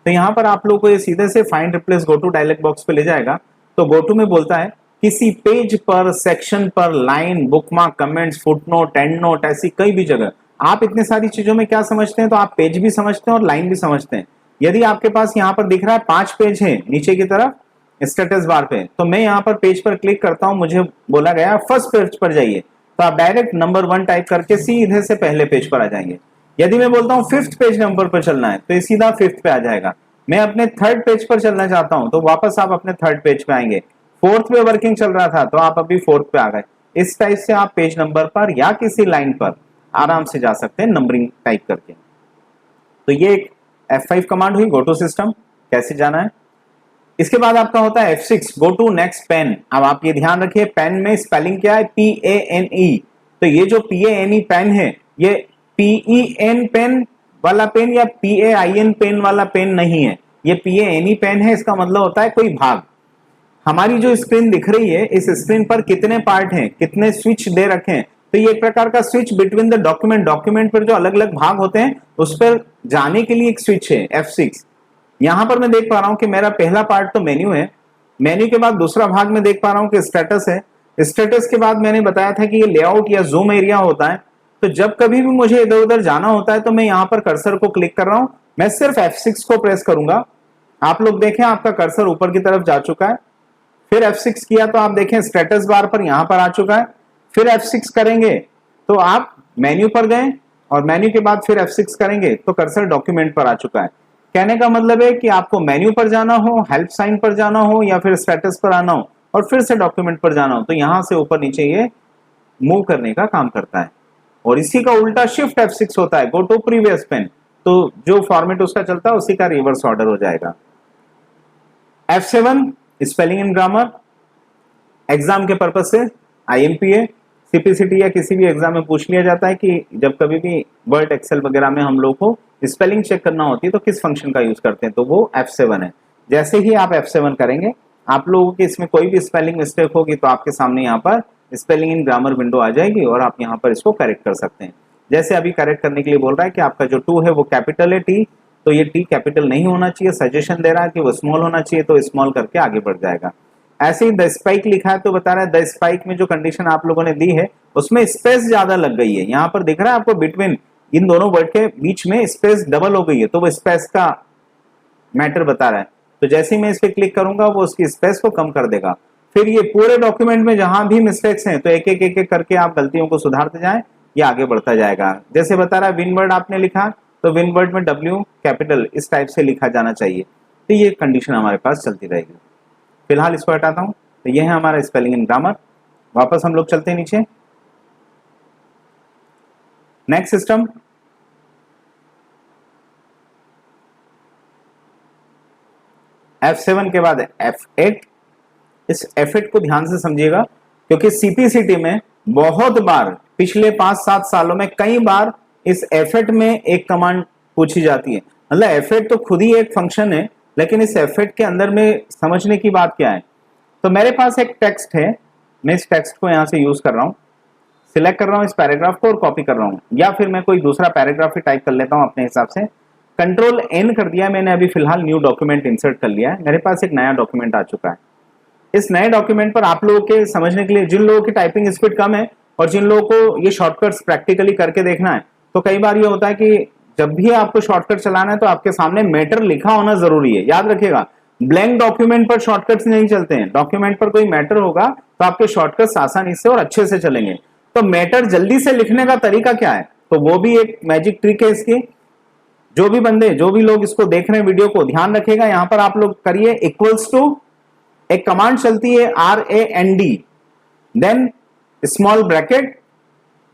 तो यहां पर आप लोग को ये सीधे से find replace go to dialog box पे ले जाएगा। तो गो टू में बोलता है किसी पेज पर, सेक्शन पर, line, bookmark, comments, footnote, and note, ऐसी कई भी जगह। आप इतने सारी चीजों में क्या समझते हैं, तो आप पेज भी समझते हैं और लाइन भी समझते हैं। यदि आपके पास यहाँ पर दिख रहा है 5 पेज है नीचे की तरफ स्टेटस बार पे, तो मैं यहाँ पर पेज पर क्लिक करता हूं, मुझे बोला गया फर्स्ट पेज पर जाइए, तो आप डायरेक्ट नंबर 1 टाइप करके सीधे से पहले पेज पर आ जाएंगे। यदि मैं बोलता हूं 5th पेज नंबर पर चलना है तो ये सीधा 5th पे आ जाएगा। मैं अपने 3rd पेज पर चलना चाहता हूं तो वापस आप अपने 3rd पेज पे आएंगे। 4th पे वर्किंग चल रहा था तो आप अभी 4th पे आ गए। इस टाइप से आप पेज नंबर पर या किसी लाइन पर आराम से जा सकते हैं नंबरिंग टाइप करके। तो ये एक F5 कमांड हुई गो टू सिस्टम, कैसे जाना है। इसके बाद आपका होता है F6 go to next pen. अब आप ये ध्यान रखिए पेन में स्पेलिंग क्या है, PANE। तो ये जो PANE पेन है ये PEN पेन वाला पेन या PAIN पेन वाला पेन नहीं है, ये PANE पेन है। इसका मतलब होता है कोई भाग। हमारी जो स्क्रीन दिख रही है इस स्क्रीन पर कितने पार्ट हैं, कितने स्विच दे रखे हैं, तो ये एक प्रकार का switch between the document, document पर जो अलग अलग भाग होते हैं उस पर जाने के लिए एक स्विच है F6। यहां पर मैं देख पा रहा हूं कि मेरा पहला पार्ट तो मेन्यू है, मेन्यू के बाद दूसरा भाग में देख पा रहा हूं कि स्टेटस है, स्टेटस के बाद मैंने बताया था कि ये लेआउट या जूम एरिया होता है। तो जब कभी भी मुझे इधर उधर जाना होता है तो मैं यहां पर कर्सर को क्लिक कर रहा हूं, मैं सिर्फ F6 को प्रेस करूंगा। आप लोग देखें आपका कर्सर ऊपर की तरफ जा चुका है, फिर F6 किया तो आप देखें स्टेटस बार पर यहां पर आ चुका है, फिर F6 करेंगे तो आप मेन्यू पर गए और मेन्यू के बाद फिर F6 करेंगे तो कर्सर डॉक्यूमेंट पर आ चुका है। कहने का मतलब है कि आपको मेन्यू पर जाना हो, हेल्प साइन पर जाना हो या फिर स्टेटस पर आना हो और फिर से डॉक्यूमेंट पर जाना हो तो यहां से ऊपर नीचे ये मूव करने का काम करता है। और इसी का उल्टा शिफ्ट F6 होता है गो टू प्रीवियस पेन, तो जो फॉर्मेट उसका चलता है उसी का रिवर्स ऑर्डर हो जाएगा। F7 spelling and grammar, exam के पर्पज से IMPA, CPCT या किसी भी एग्जाम में पूछ लिया जाता है कि जब कभी भी वर्ड, एक्सेल वगैरह में हम लोग को स्पेलिंग चेक करना होती है तो किस फंक्शन का यूज करते हैं, तो वो F7 है। जैसे ही आप F7 करेंगे आप लोगों के इसमें कोई भी स्पेलिंग मिस्टेक होगी तो आपके सामने यहाँ पर स्पेलिंग इन ग्रामर विंडो आ जाएगी और आप यहाँ पर इसको करेक्ट कर सकते हैं। जैसे अभी करेक्ट करने के लिए बोल रहा है कि आपका जो 2 है वो कैपिटल है T, तो ये T कैपिटल नहीं होना चाहिए, सजेशन दे रहा है कि वो स्मॉल होना चाहिए तो स्मॉल करके आगे बढ़ जाएगा। ऐसे ही द स्पाइक लिखा है तो बता रहा है द स्पाइक में जो कंडीशन आप लोगों ने दी है उसमें स्पेस ज्यादा लग गई है। यहाँ पर दिख रहा है आपको बिटवीन इन दोनों वर्ड के बीच में स्पेस डबल हो गई है तो वो स्पेस का मैटर बता रहा है। तो जैसे ही मैं इस पर क्लिक करूंगा वो उसकी स्पेस को कम कर देगा। फिर ये पूरे डॉक्यूमेंट में जहां भी मिस्टेक्स हैं तो एक एक करके आप गलतियों को सुधारते जाएं, ये आगे बढ़ता जाएगा। जैसे बता रहा है विन वर्ड आपने लिखा तो विन वर्ड में W कैपिटल इस टाइप से लिखा जाना चाहिए, तो ये कंडीशन हमारे पास चलती रहेगी। फिलहाल इसको हटाता हूं, तो ये है हमारा स्पेलिंग एंड ग्रामर। वापस हम लोग चलते हैं नीचे, नेक्स्ट सिस्टम F7 के बाद F8। इस F8 को ध्यान से समझिएगा क्योंकि CPCT में बहुत बार पिछले 5-7 सालों में कई बार इस F8 में एक कमांड पूछी जाती है। मतलब F8 तो खुद ही एक फंक्शन है लेकिन इस F8 के अंदर में समझने की बात क्या है। तो मेरे पास एक टेक्स्ट है, मैं इस टेक्स्ट को यहां से यूज कर रहा हूं, सिलेक्ट कर रहा हूं इस पैराग्राफ को और कॉपी कर रहा हूं, या फिर मैं कोई दूसरा पैराग्राफ ही टाइप कर लेता हूं अपने हिसाब से। कंट्रोल N कर दिया मैंने, अभी फिलहाल न्यू डॉक्यूमेंट इंसर्ट कर लिया है, मेरे पास एक नया डॉक्यूमेंट आ चुका है। इस नए डॉक्यूमेंट पर आप लोगों के समझने के लिए, जिन लोगों की टाइपिंग स्पीड कम है और जिन लोगों को ये शॉर्टकट्स प्रैक्टिकली करके देखना है, तो कई बार ये होता है कि जब भी आपको शॉर्टकट चलाना है तो आपके सामने मैटर लिखा होना जरूरी है। याद रखिएगा ब्लैंक डॉक्यूमेंट पर शॉर्टकट्स नहीं चलते हैं, डॉक्यूमेंट पर कोई मैटर होगा तो आपके शॉर्टकट्स आसानी से और अच्छे से चलेंगे। तो मैटर जल्दी से लिखने का तरीका क्या है, तो वो भी एक मैजिक ट्रिक है इसकी। जो भी लोग इसको देख रहे हैं वीडियो को, ध्यान रखिएगा। यहां पर आप लोग करिए इक्वल्स टू, एक कमांड चलती है RAND, देन स्मॉल ब्रैकेट,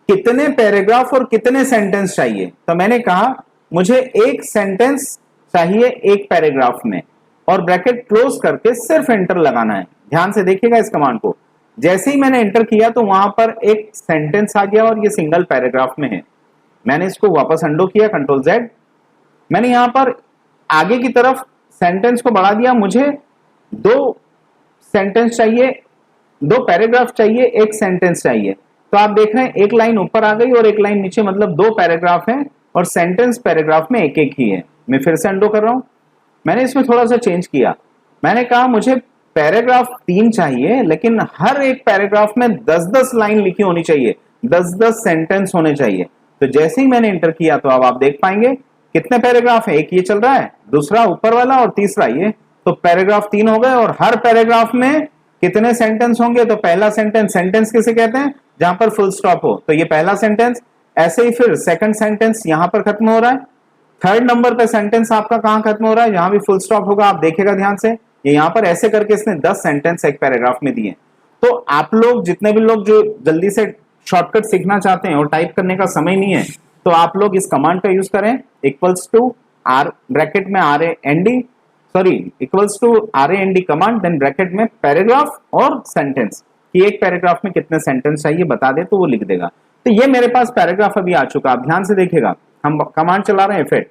कितने पैराग्राफ और कितने सेंटेंस चाहिए। तो मैंने कहा मुझे एक सेंटेंस चाहिए एक पैराग्राफ में, और ब्रैकेट क्लोज करके सिर्फ एंटर लगाना है। ध्यान से देखिएगा इस कमांड को, जैसे ही मैंने एंटर किया तो वहां पर एक सेंटेंस आ गया और ये सिंगल पैराग्राफ में है। मैंने इसको वापस अंडो किया, कंट्रोल Z। मैंने यहां पर आगे की तरफ सेंटेंस को बढ़ा दिया, मुझे 2 सेंटेंस चाहिए, 2 पैराग्राफ चाहिए, एक सेंटेंस चाहिए। तो आप देख रहे हैं एक लाइन ऊपर आ गई और एक लाइन नीचे, मतलब 2 पैराग्राफ हैं और सेंटेंस पैराग्राफ में एक एक ही है। मैं फिर से अंडो कर रहा हूं, मैंने इसमें थोड़ा सा चेंज किया। मैंने कहा मुझे पैराग्राफ 3 चाहिए, लेकिन हर एक पैराग्राफ में 10-10 लाइन लिखी होनी चाहिए, 10-10 सेंटेंस होने चाहिए। तो जैसे ही मैंने इंटर किया तो अब आप देख पाएंगे कितने पैराग्राफ है, एक ये चल रहा है, दूसरा ऊपर वाला और तीसरा ये, तो पैराग्राफ 3 हो गए। और हर पैराग्राफ में कितने सेंटेंस होंगे, तो पहला सेंटेंस किसे कहते हैं, जहां पर फुल स्टॉप हो, तो ये पहला सेंटेंस। ऐसे ही फिर सेकंड सेंटेंस यहां पर खत्म हो रहा है, थर्ड नंबर पे सेंटेंस आपका कहां खत्म हो रहा है, यहां भी फुल स्टॉप होगा, आप देखेगा ध्यान से, ये यहां पर ऐसे करके इसने 10 सेंटेंस एक पैराग्राफ में दिए। तो आप लोग जितने भी लोग जो जल्दी से शॉर्टकट सीखना चाहते हैं और टाइप करने का समय नहीं है, तो आप लोग इस कमांड का यूज करें, इक्वल्स टू आर ब्रैकेट में equals to RAND command, then bracket में पैराग्राफ और सेंटेंस, कि एक पैराग्राफ में कितने सेंटेंस चाहिए बता दे तो वो लिख देगा। तो ये मेरे पास पैराग्राफ अभी आ चुका, आप ध्यान से देखिएगा, हम कमांड चला रहे हैं F8।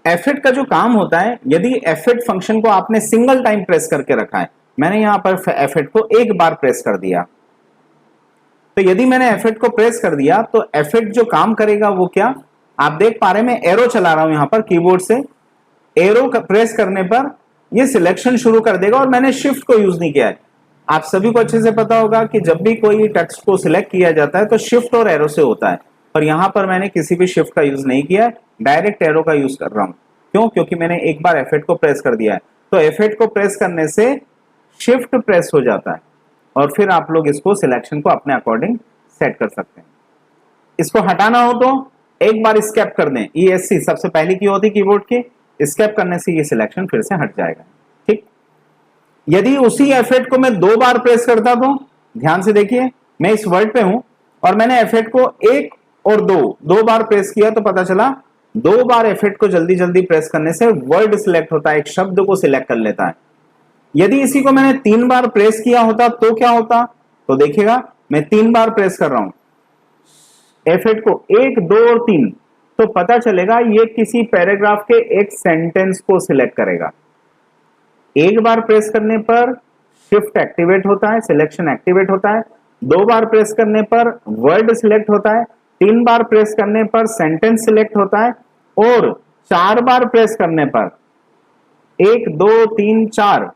F8 का जो काम होता है, यदि F8 फंक्शन को आपने सिंगल टाइम प्रेस करके रखा है, मैंने यहां पर F8 को एक बार प्रेस कर दिया, तो यदि मैंने F8 को प्रेस कर दिया तो F8 जो काम करेगा वो क्या, आप देख पा रहे हैं, मैं एरो चला रहा हूं यहां पर कीबोर्ड से, एरो प्रेस करने पर ये सिलेक्शन शुरू कर देगा, और मैंने शिफ्ट को यूज नहीं किया है। आप सभी को अच्छे से पता होगा कि जब भी कोई टेक्स्ट को सिलेक्ट किया जाता है तो शिफ्ट और एरो से होता है, पर यहां पर मैंने किसी भी शिफ्ट का यूज नहीं किया है, डायरेक्ट एरो का यूज कर रहा हूं। क्यों, क्योंकि मैंने एक बार F8 को प्रेस कर दिया है, तो F8 को प्रेस करने से शिफ्ट प्रेस हो जाता है, और फिर आप लोग इसको सिलेक्शन को अपने अकॉर्डिंग सेट कर सकते हैं। इसको हटाना हो तो एक बार स्केप कर दें, ESC सबसे पहली की होती कीबोर्ड की, स्केप करने से ये सिलेक्शन फिर से हट जाएगा। ठीक, यदि उसी F8 को मैं 2 बार प्रेस करता तो ध्यान से देखिए, मैं इस वर्ड पे हूं और मैंने F8 को 1 और 2 बार प्रेस किया, तो पता चला 2 बार F8 को जल्दी जल्दी प्रेस करने से वर्ड सिलेक्ट होता है, एक शब्द को सिलेक्ट कर लेता है। यदि इसी को मैंने 3 बार प्रेस किया होता तो क्या होता, तो देखिएगा मैं 3 बार प्रेस कर रहा हूं F8 को, 1, 2 और 3, तो पता चलेगा ये किसी पैराग्राफ के एक सेंटेंस को सिलेक्ट करेगा। एक बार प्रेस करने पर शिफ्ट एक्टिवेट होता है, सिलेक्शन एक्टिवेट होता है, 2 बार प्रेस करने पर वर्ड सिलेक्ट होता है, 3 बार प्रेस करने पर सेंटेंस सिलेक्ट होता है, और 4 बार प्रेस करने पर 1, 2, 3, 4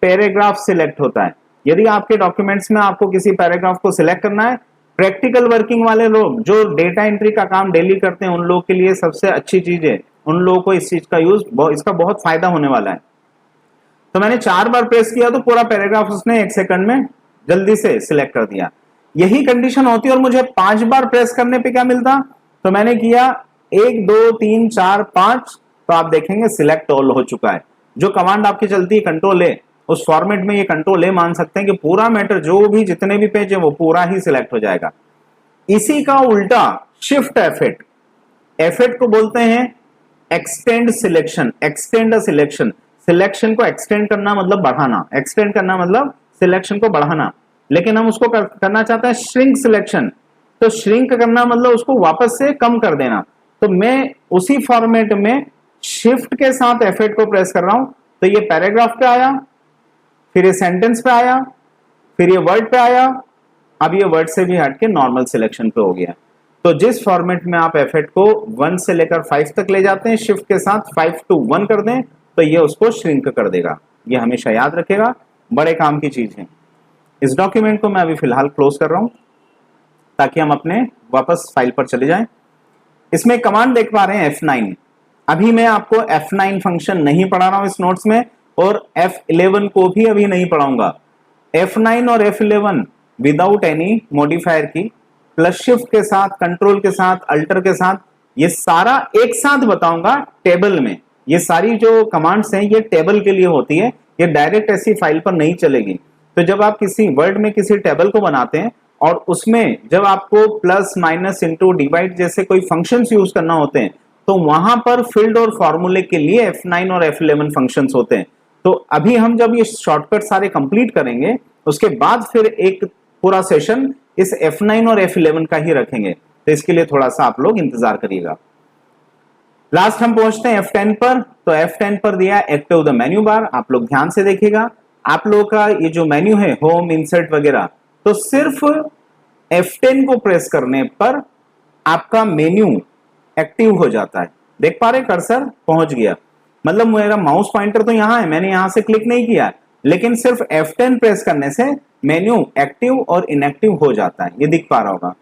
पैराग्राफ सिलेक्ट होता है। यदि आपके डॉक्यूमेंट्स में आपको किसी पैराग्राफ को सिलेक्ट करना है, प्रैक्टिकल वर्किंग वाले लोग जो डेटा एंट्री का काम डेली करते हैं, उन लोगों के लिए सबसे अच्छी चीज है, उन लोगों को इस चीज का यूज, इसका बहुत फायदा होने वाला है। तो मैंने 4 बार प्रेस किया तो पूरा पैराग्राफ उसने 1 सेकंड में जल्दी से सिलेक्ट कर दिया। यही कंडीशन होती और मुझे 5 बार प्रेस करने पे क्या मिलता, तो मैंने किया 1, 2, 3, 4, 5, तो आप देखेंगे सिलेक्ट ऑल हो चुका है। जो कमांड आपकी चलती है कंट्रोल ए, उस फॉर्मेट में ये कंट्रोल ए मान सकते हैं कि पूरा मैटर, जो भी जितने भी पेज है वो पूरा ही सिलेक्ट हो जाएगा। इसी का उल्टा शिफ्ट F8, F8 को बोलते हैं extend selection, extend selection, selection को एक्सटेंड करना मतलब बढ़ाना, एक्सटेंड करना मतलब सिलेक्शन को बढ़ाना, लेकिन हम उसको करना चाहते हैं श्रिंक सिलेक्शन, तो श्रिंक करना मतलब उसको वापस से कम कर देना। तो मैं उसी फॉर्मेट में शिफ्ट के साथ F8 को प्रेस कर रहा हूं, तो ये पैराग्राफ पे आया, फिर ये सेंटेंस पे आया, फिर ये वर्ड पे आया, अब ये वर्ड से भी हट के नॉर्मल सिलेक्शन पे हो गया। तो जिस फॉर्मेट में आप F8 को 1 से लेकर 5 तक ले जाते हैं, शिफ्ट के साथ 5 to 1 कर दें, तो ये उसको श्रिंक कर देगा। ये हमेशा याद रखेगा, बड़े काम की चीज है। इस डॉक्यूमेंट को मैं अभी फिलहाल क्लोज कर रहा हूं ताकि हम अपने वापस फाइल पर चले जाएं। इसमें कमांड देख पा रहे हैं F9। अभी मैं आपको F9 फंक्शन नहीं पढ़ा रहा हूं इस नोट्स में, और F11 को भी अभी नहीं पढ़ाऊंगा। F9 और F11 विदाउट एनी मॉडिफायर की, प्लस शिफ्ट के साथ, कंट्रोल के साथ, अल्टर के साथ, ये सारा एक साथ बताऊंगा टेबल में। ये सारी जो कमांड्स हैं ये टेबल के लिए होती है, ये डायरेक्ट ऐसी फाइल पर नहीं चलेगी। तो जब आप किसी वर्ड में किसी टेबल को बनाते हैं और उसमें जब आपको प्लस, माइनस, इंटू, डिवाइड जैसे कोई फंक्शंस यूज करना होते हैं, तो वहां पर फील्ड और फॉर्मूले के लिए F9 और F11 फंक्शंस होते हैं। तो अभी हम जब ये शॉर्टकट सारे कंप्लीट करेंगे, उसके बाद फिर एक पूरा सेशन इस F9 और F11 का ही रखेंगे, तो इसके लिए थोड़ा सा आप लोग इंतजार करिएगा। लास्ट हम पहुंचते हैं F10 पर। तो F10 पर दिया एक्टिव द मेन्यू बार, आप लोग ध्यान से देखिएगा। आप लोगों का ये जो मेन्यू है, होम, इंसर्ट वगैरह, तो सिर्फ F10 को प्रेस करने पर आपका मेन्यू एक्टिव हो जाता है। देख पा रहे कर्सर पहुंच गया, मतलब मेरा माउस पॉइंटर तो यहां है, मैंने यहां से क्लिक नहीं किया, लेकिन सिर्फ F10 प्रेस करने से मेन्यू एक्टिव और इनएक्टिव हो जाता है, ये दिख पा रहा होगा।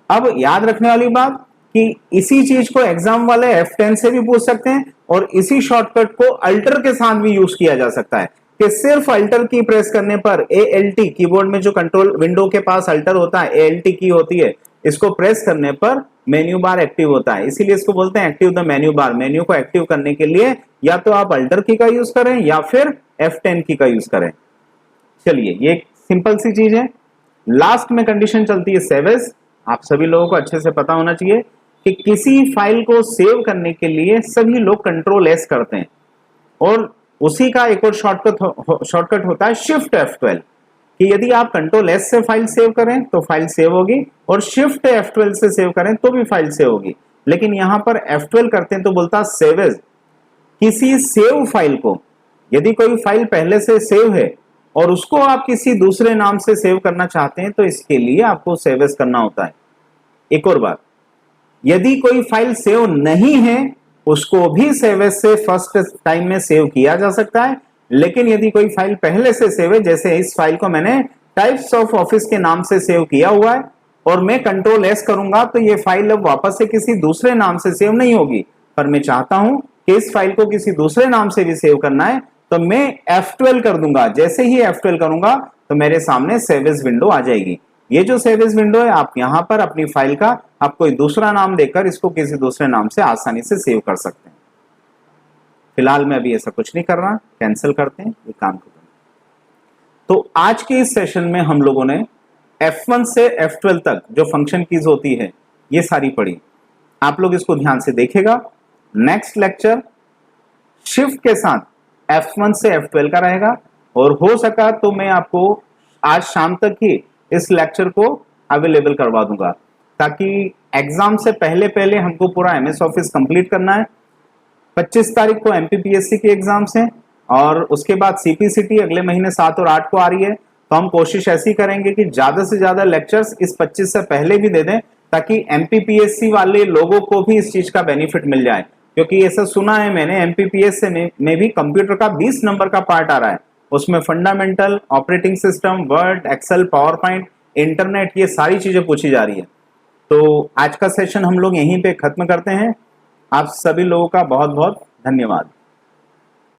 अब याद रखने वाली बात कि इसी चीज को एग्जाम वाले F10 से भी पूछ सकते हैं और इसी शॉर्टकट को अल्टर के साथ भी यूज किया जा सकता है कि सिर्फ अल्टर की प्रेस करने पर ALT, कीबोर्ड में जो कंट्रोल विंडो के पास अल्टर होता है, ALT की होती है, इसको प्रेस करने पर मेन्यू बार एक्टिव होता है, इसीलिए इसको बोलते हैं active the menu bar. Menu को एक्टिव करने के लिए या तो आप अल्टर की का यूज करें या फिर F10 की का यूज करें। चलिए, ये एक सिंपल सी चीज है। लास्ट में कंडीशन चलती है सेव एज। आप सभी लोगों को अच्छे से पता होना चाहिए कि किसी फाइल को सेव करने के लिए सभी लोग कंट्रोल एस करते हैं, और उसी का एक और शॉर्टकट होता है शिफ्ट F12, कि यदि आप कंट्रोल एस से फाइल सेव करें तो फाइल सेव होगी, और शिफ्ट F12 से सेव करें तो भी फाइल सेव होगी। लेकिन यहां पर F12 करते हैं तो बोलता सेव एज। किसी सेव फाइल को, यदि कोई फाइल पहले से सेव है और उसको आप किसी दूसरे नाम से सेव करना चाहते हैं तो इसके लिए आपको सेव एज करना होता है। एक और बात, यदि कोई फाइल सेव नहीं है उसको भी सेव एज से फर्स्ट टाइम में सेव किया जा सकता है, लेकिन यदि कोई फाइल पहले से सेव है, जैसे इस फाइल को मैंने टाइप्स ऑफ ऑफिस के नाम से सेव किया हुआ है और मैं कंट्रोल एस करूंगा तो ये फाइल अब वापस से किसी दूसरे नाम से सेव नहीं होगी, पर मैं चाहता हूं कि इस फाइल को किसी दूसरे नाम से भी सेव करना है तो मैं F12 कर दूंगा। जैसे ही F12 करूंगा तो मेरे सामने सेव एज विंडो आ जाएगी। ये जो सेव एज विंडो है, आप यहां पर अपनी फाइल का आप कोई दूसरा नाम देकर इसको किसी दूसरे नाम से आसानी से सेव कर सकते हैं। फिलहाल मैं अभी ऐसा कुछ नहीं कर रहा, कैंसिल करते हैं, ये काम खत्म। तो आज के इस सेशन में हम लोगों ने F1 से F12 तक जो फंक्शन कीज होती है ये सारी पढ़ी। आप लोग इसको ध्यान से देखेगा। नेक्स्ट लेक्चर शिफ्ट के साथ F1 से F12 का रहेगा, और हो सका तो मैं आपको आज शाम तक ही इस लेक्चर को अवेलेबल करवा दूंगा, ताकि एग्जाम से पहले पहले हमको पूरा MS ऑफिस कंप्लीट करना है। 25 तारीख को MPPSC के एग्जाम्स हैं और उसके बाद CPCT अगले महीने 7 और 8 को आ रही है। तो हम कोशिश ऐसी करेंगे कि ज्यादा से ज्यादा लेक्चर्स इस 25 से पहले भी दे दें, ताकि MPPSC वाले लोगों को भी इस चीज का बेनिफिट मिल जाए। क्योंकि ऐसा सुना है मैंने, MPPSC में भी कंप्यूटर का 20 नंबर का पार्ट आ रहा है, उसमें fundamental, operating system, Word, Excel, PowerPoint, internet, ये सारी चीजें पूछी जा रही है। तो आज का सेशन हम लोग यहीं पे खत्म करते हैं। आप सभी लोगों का बहुत बहुत धन्यवाद।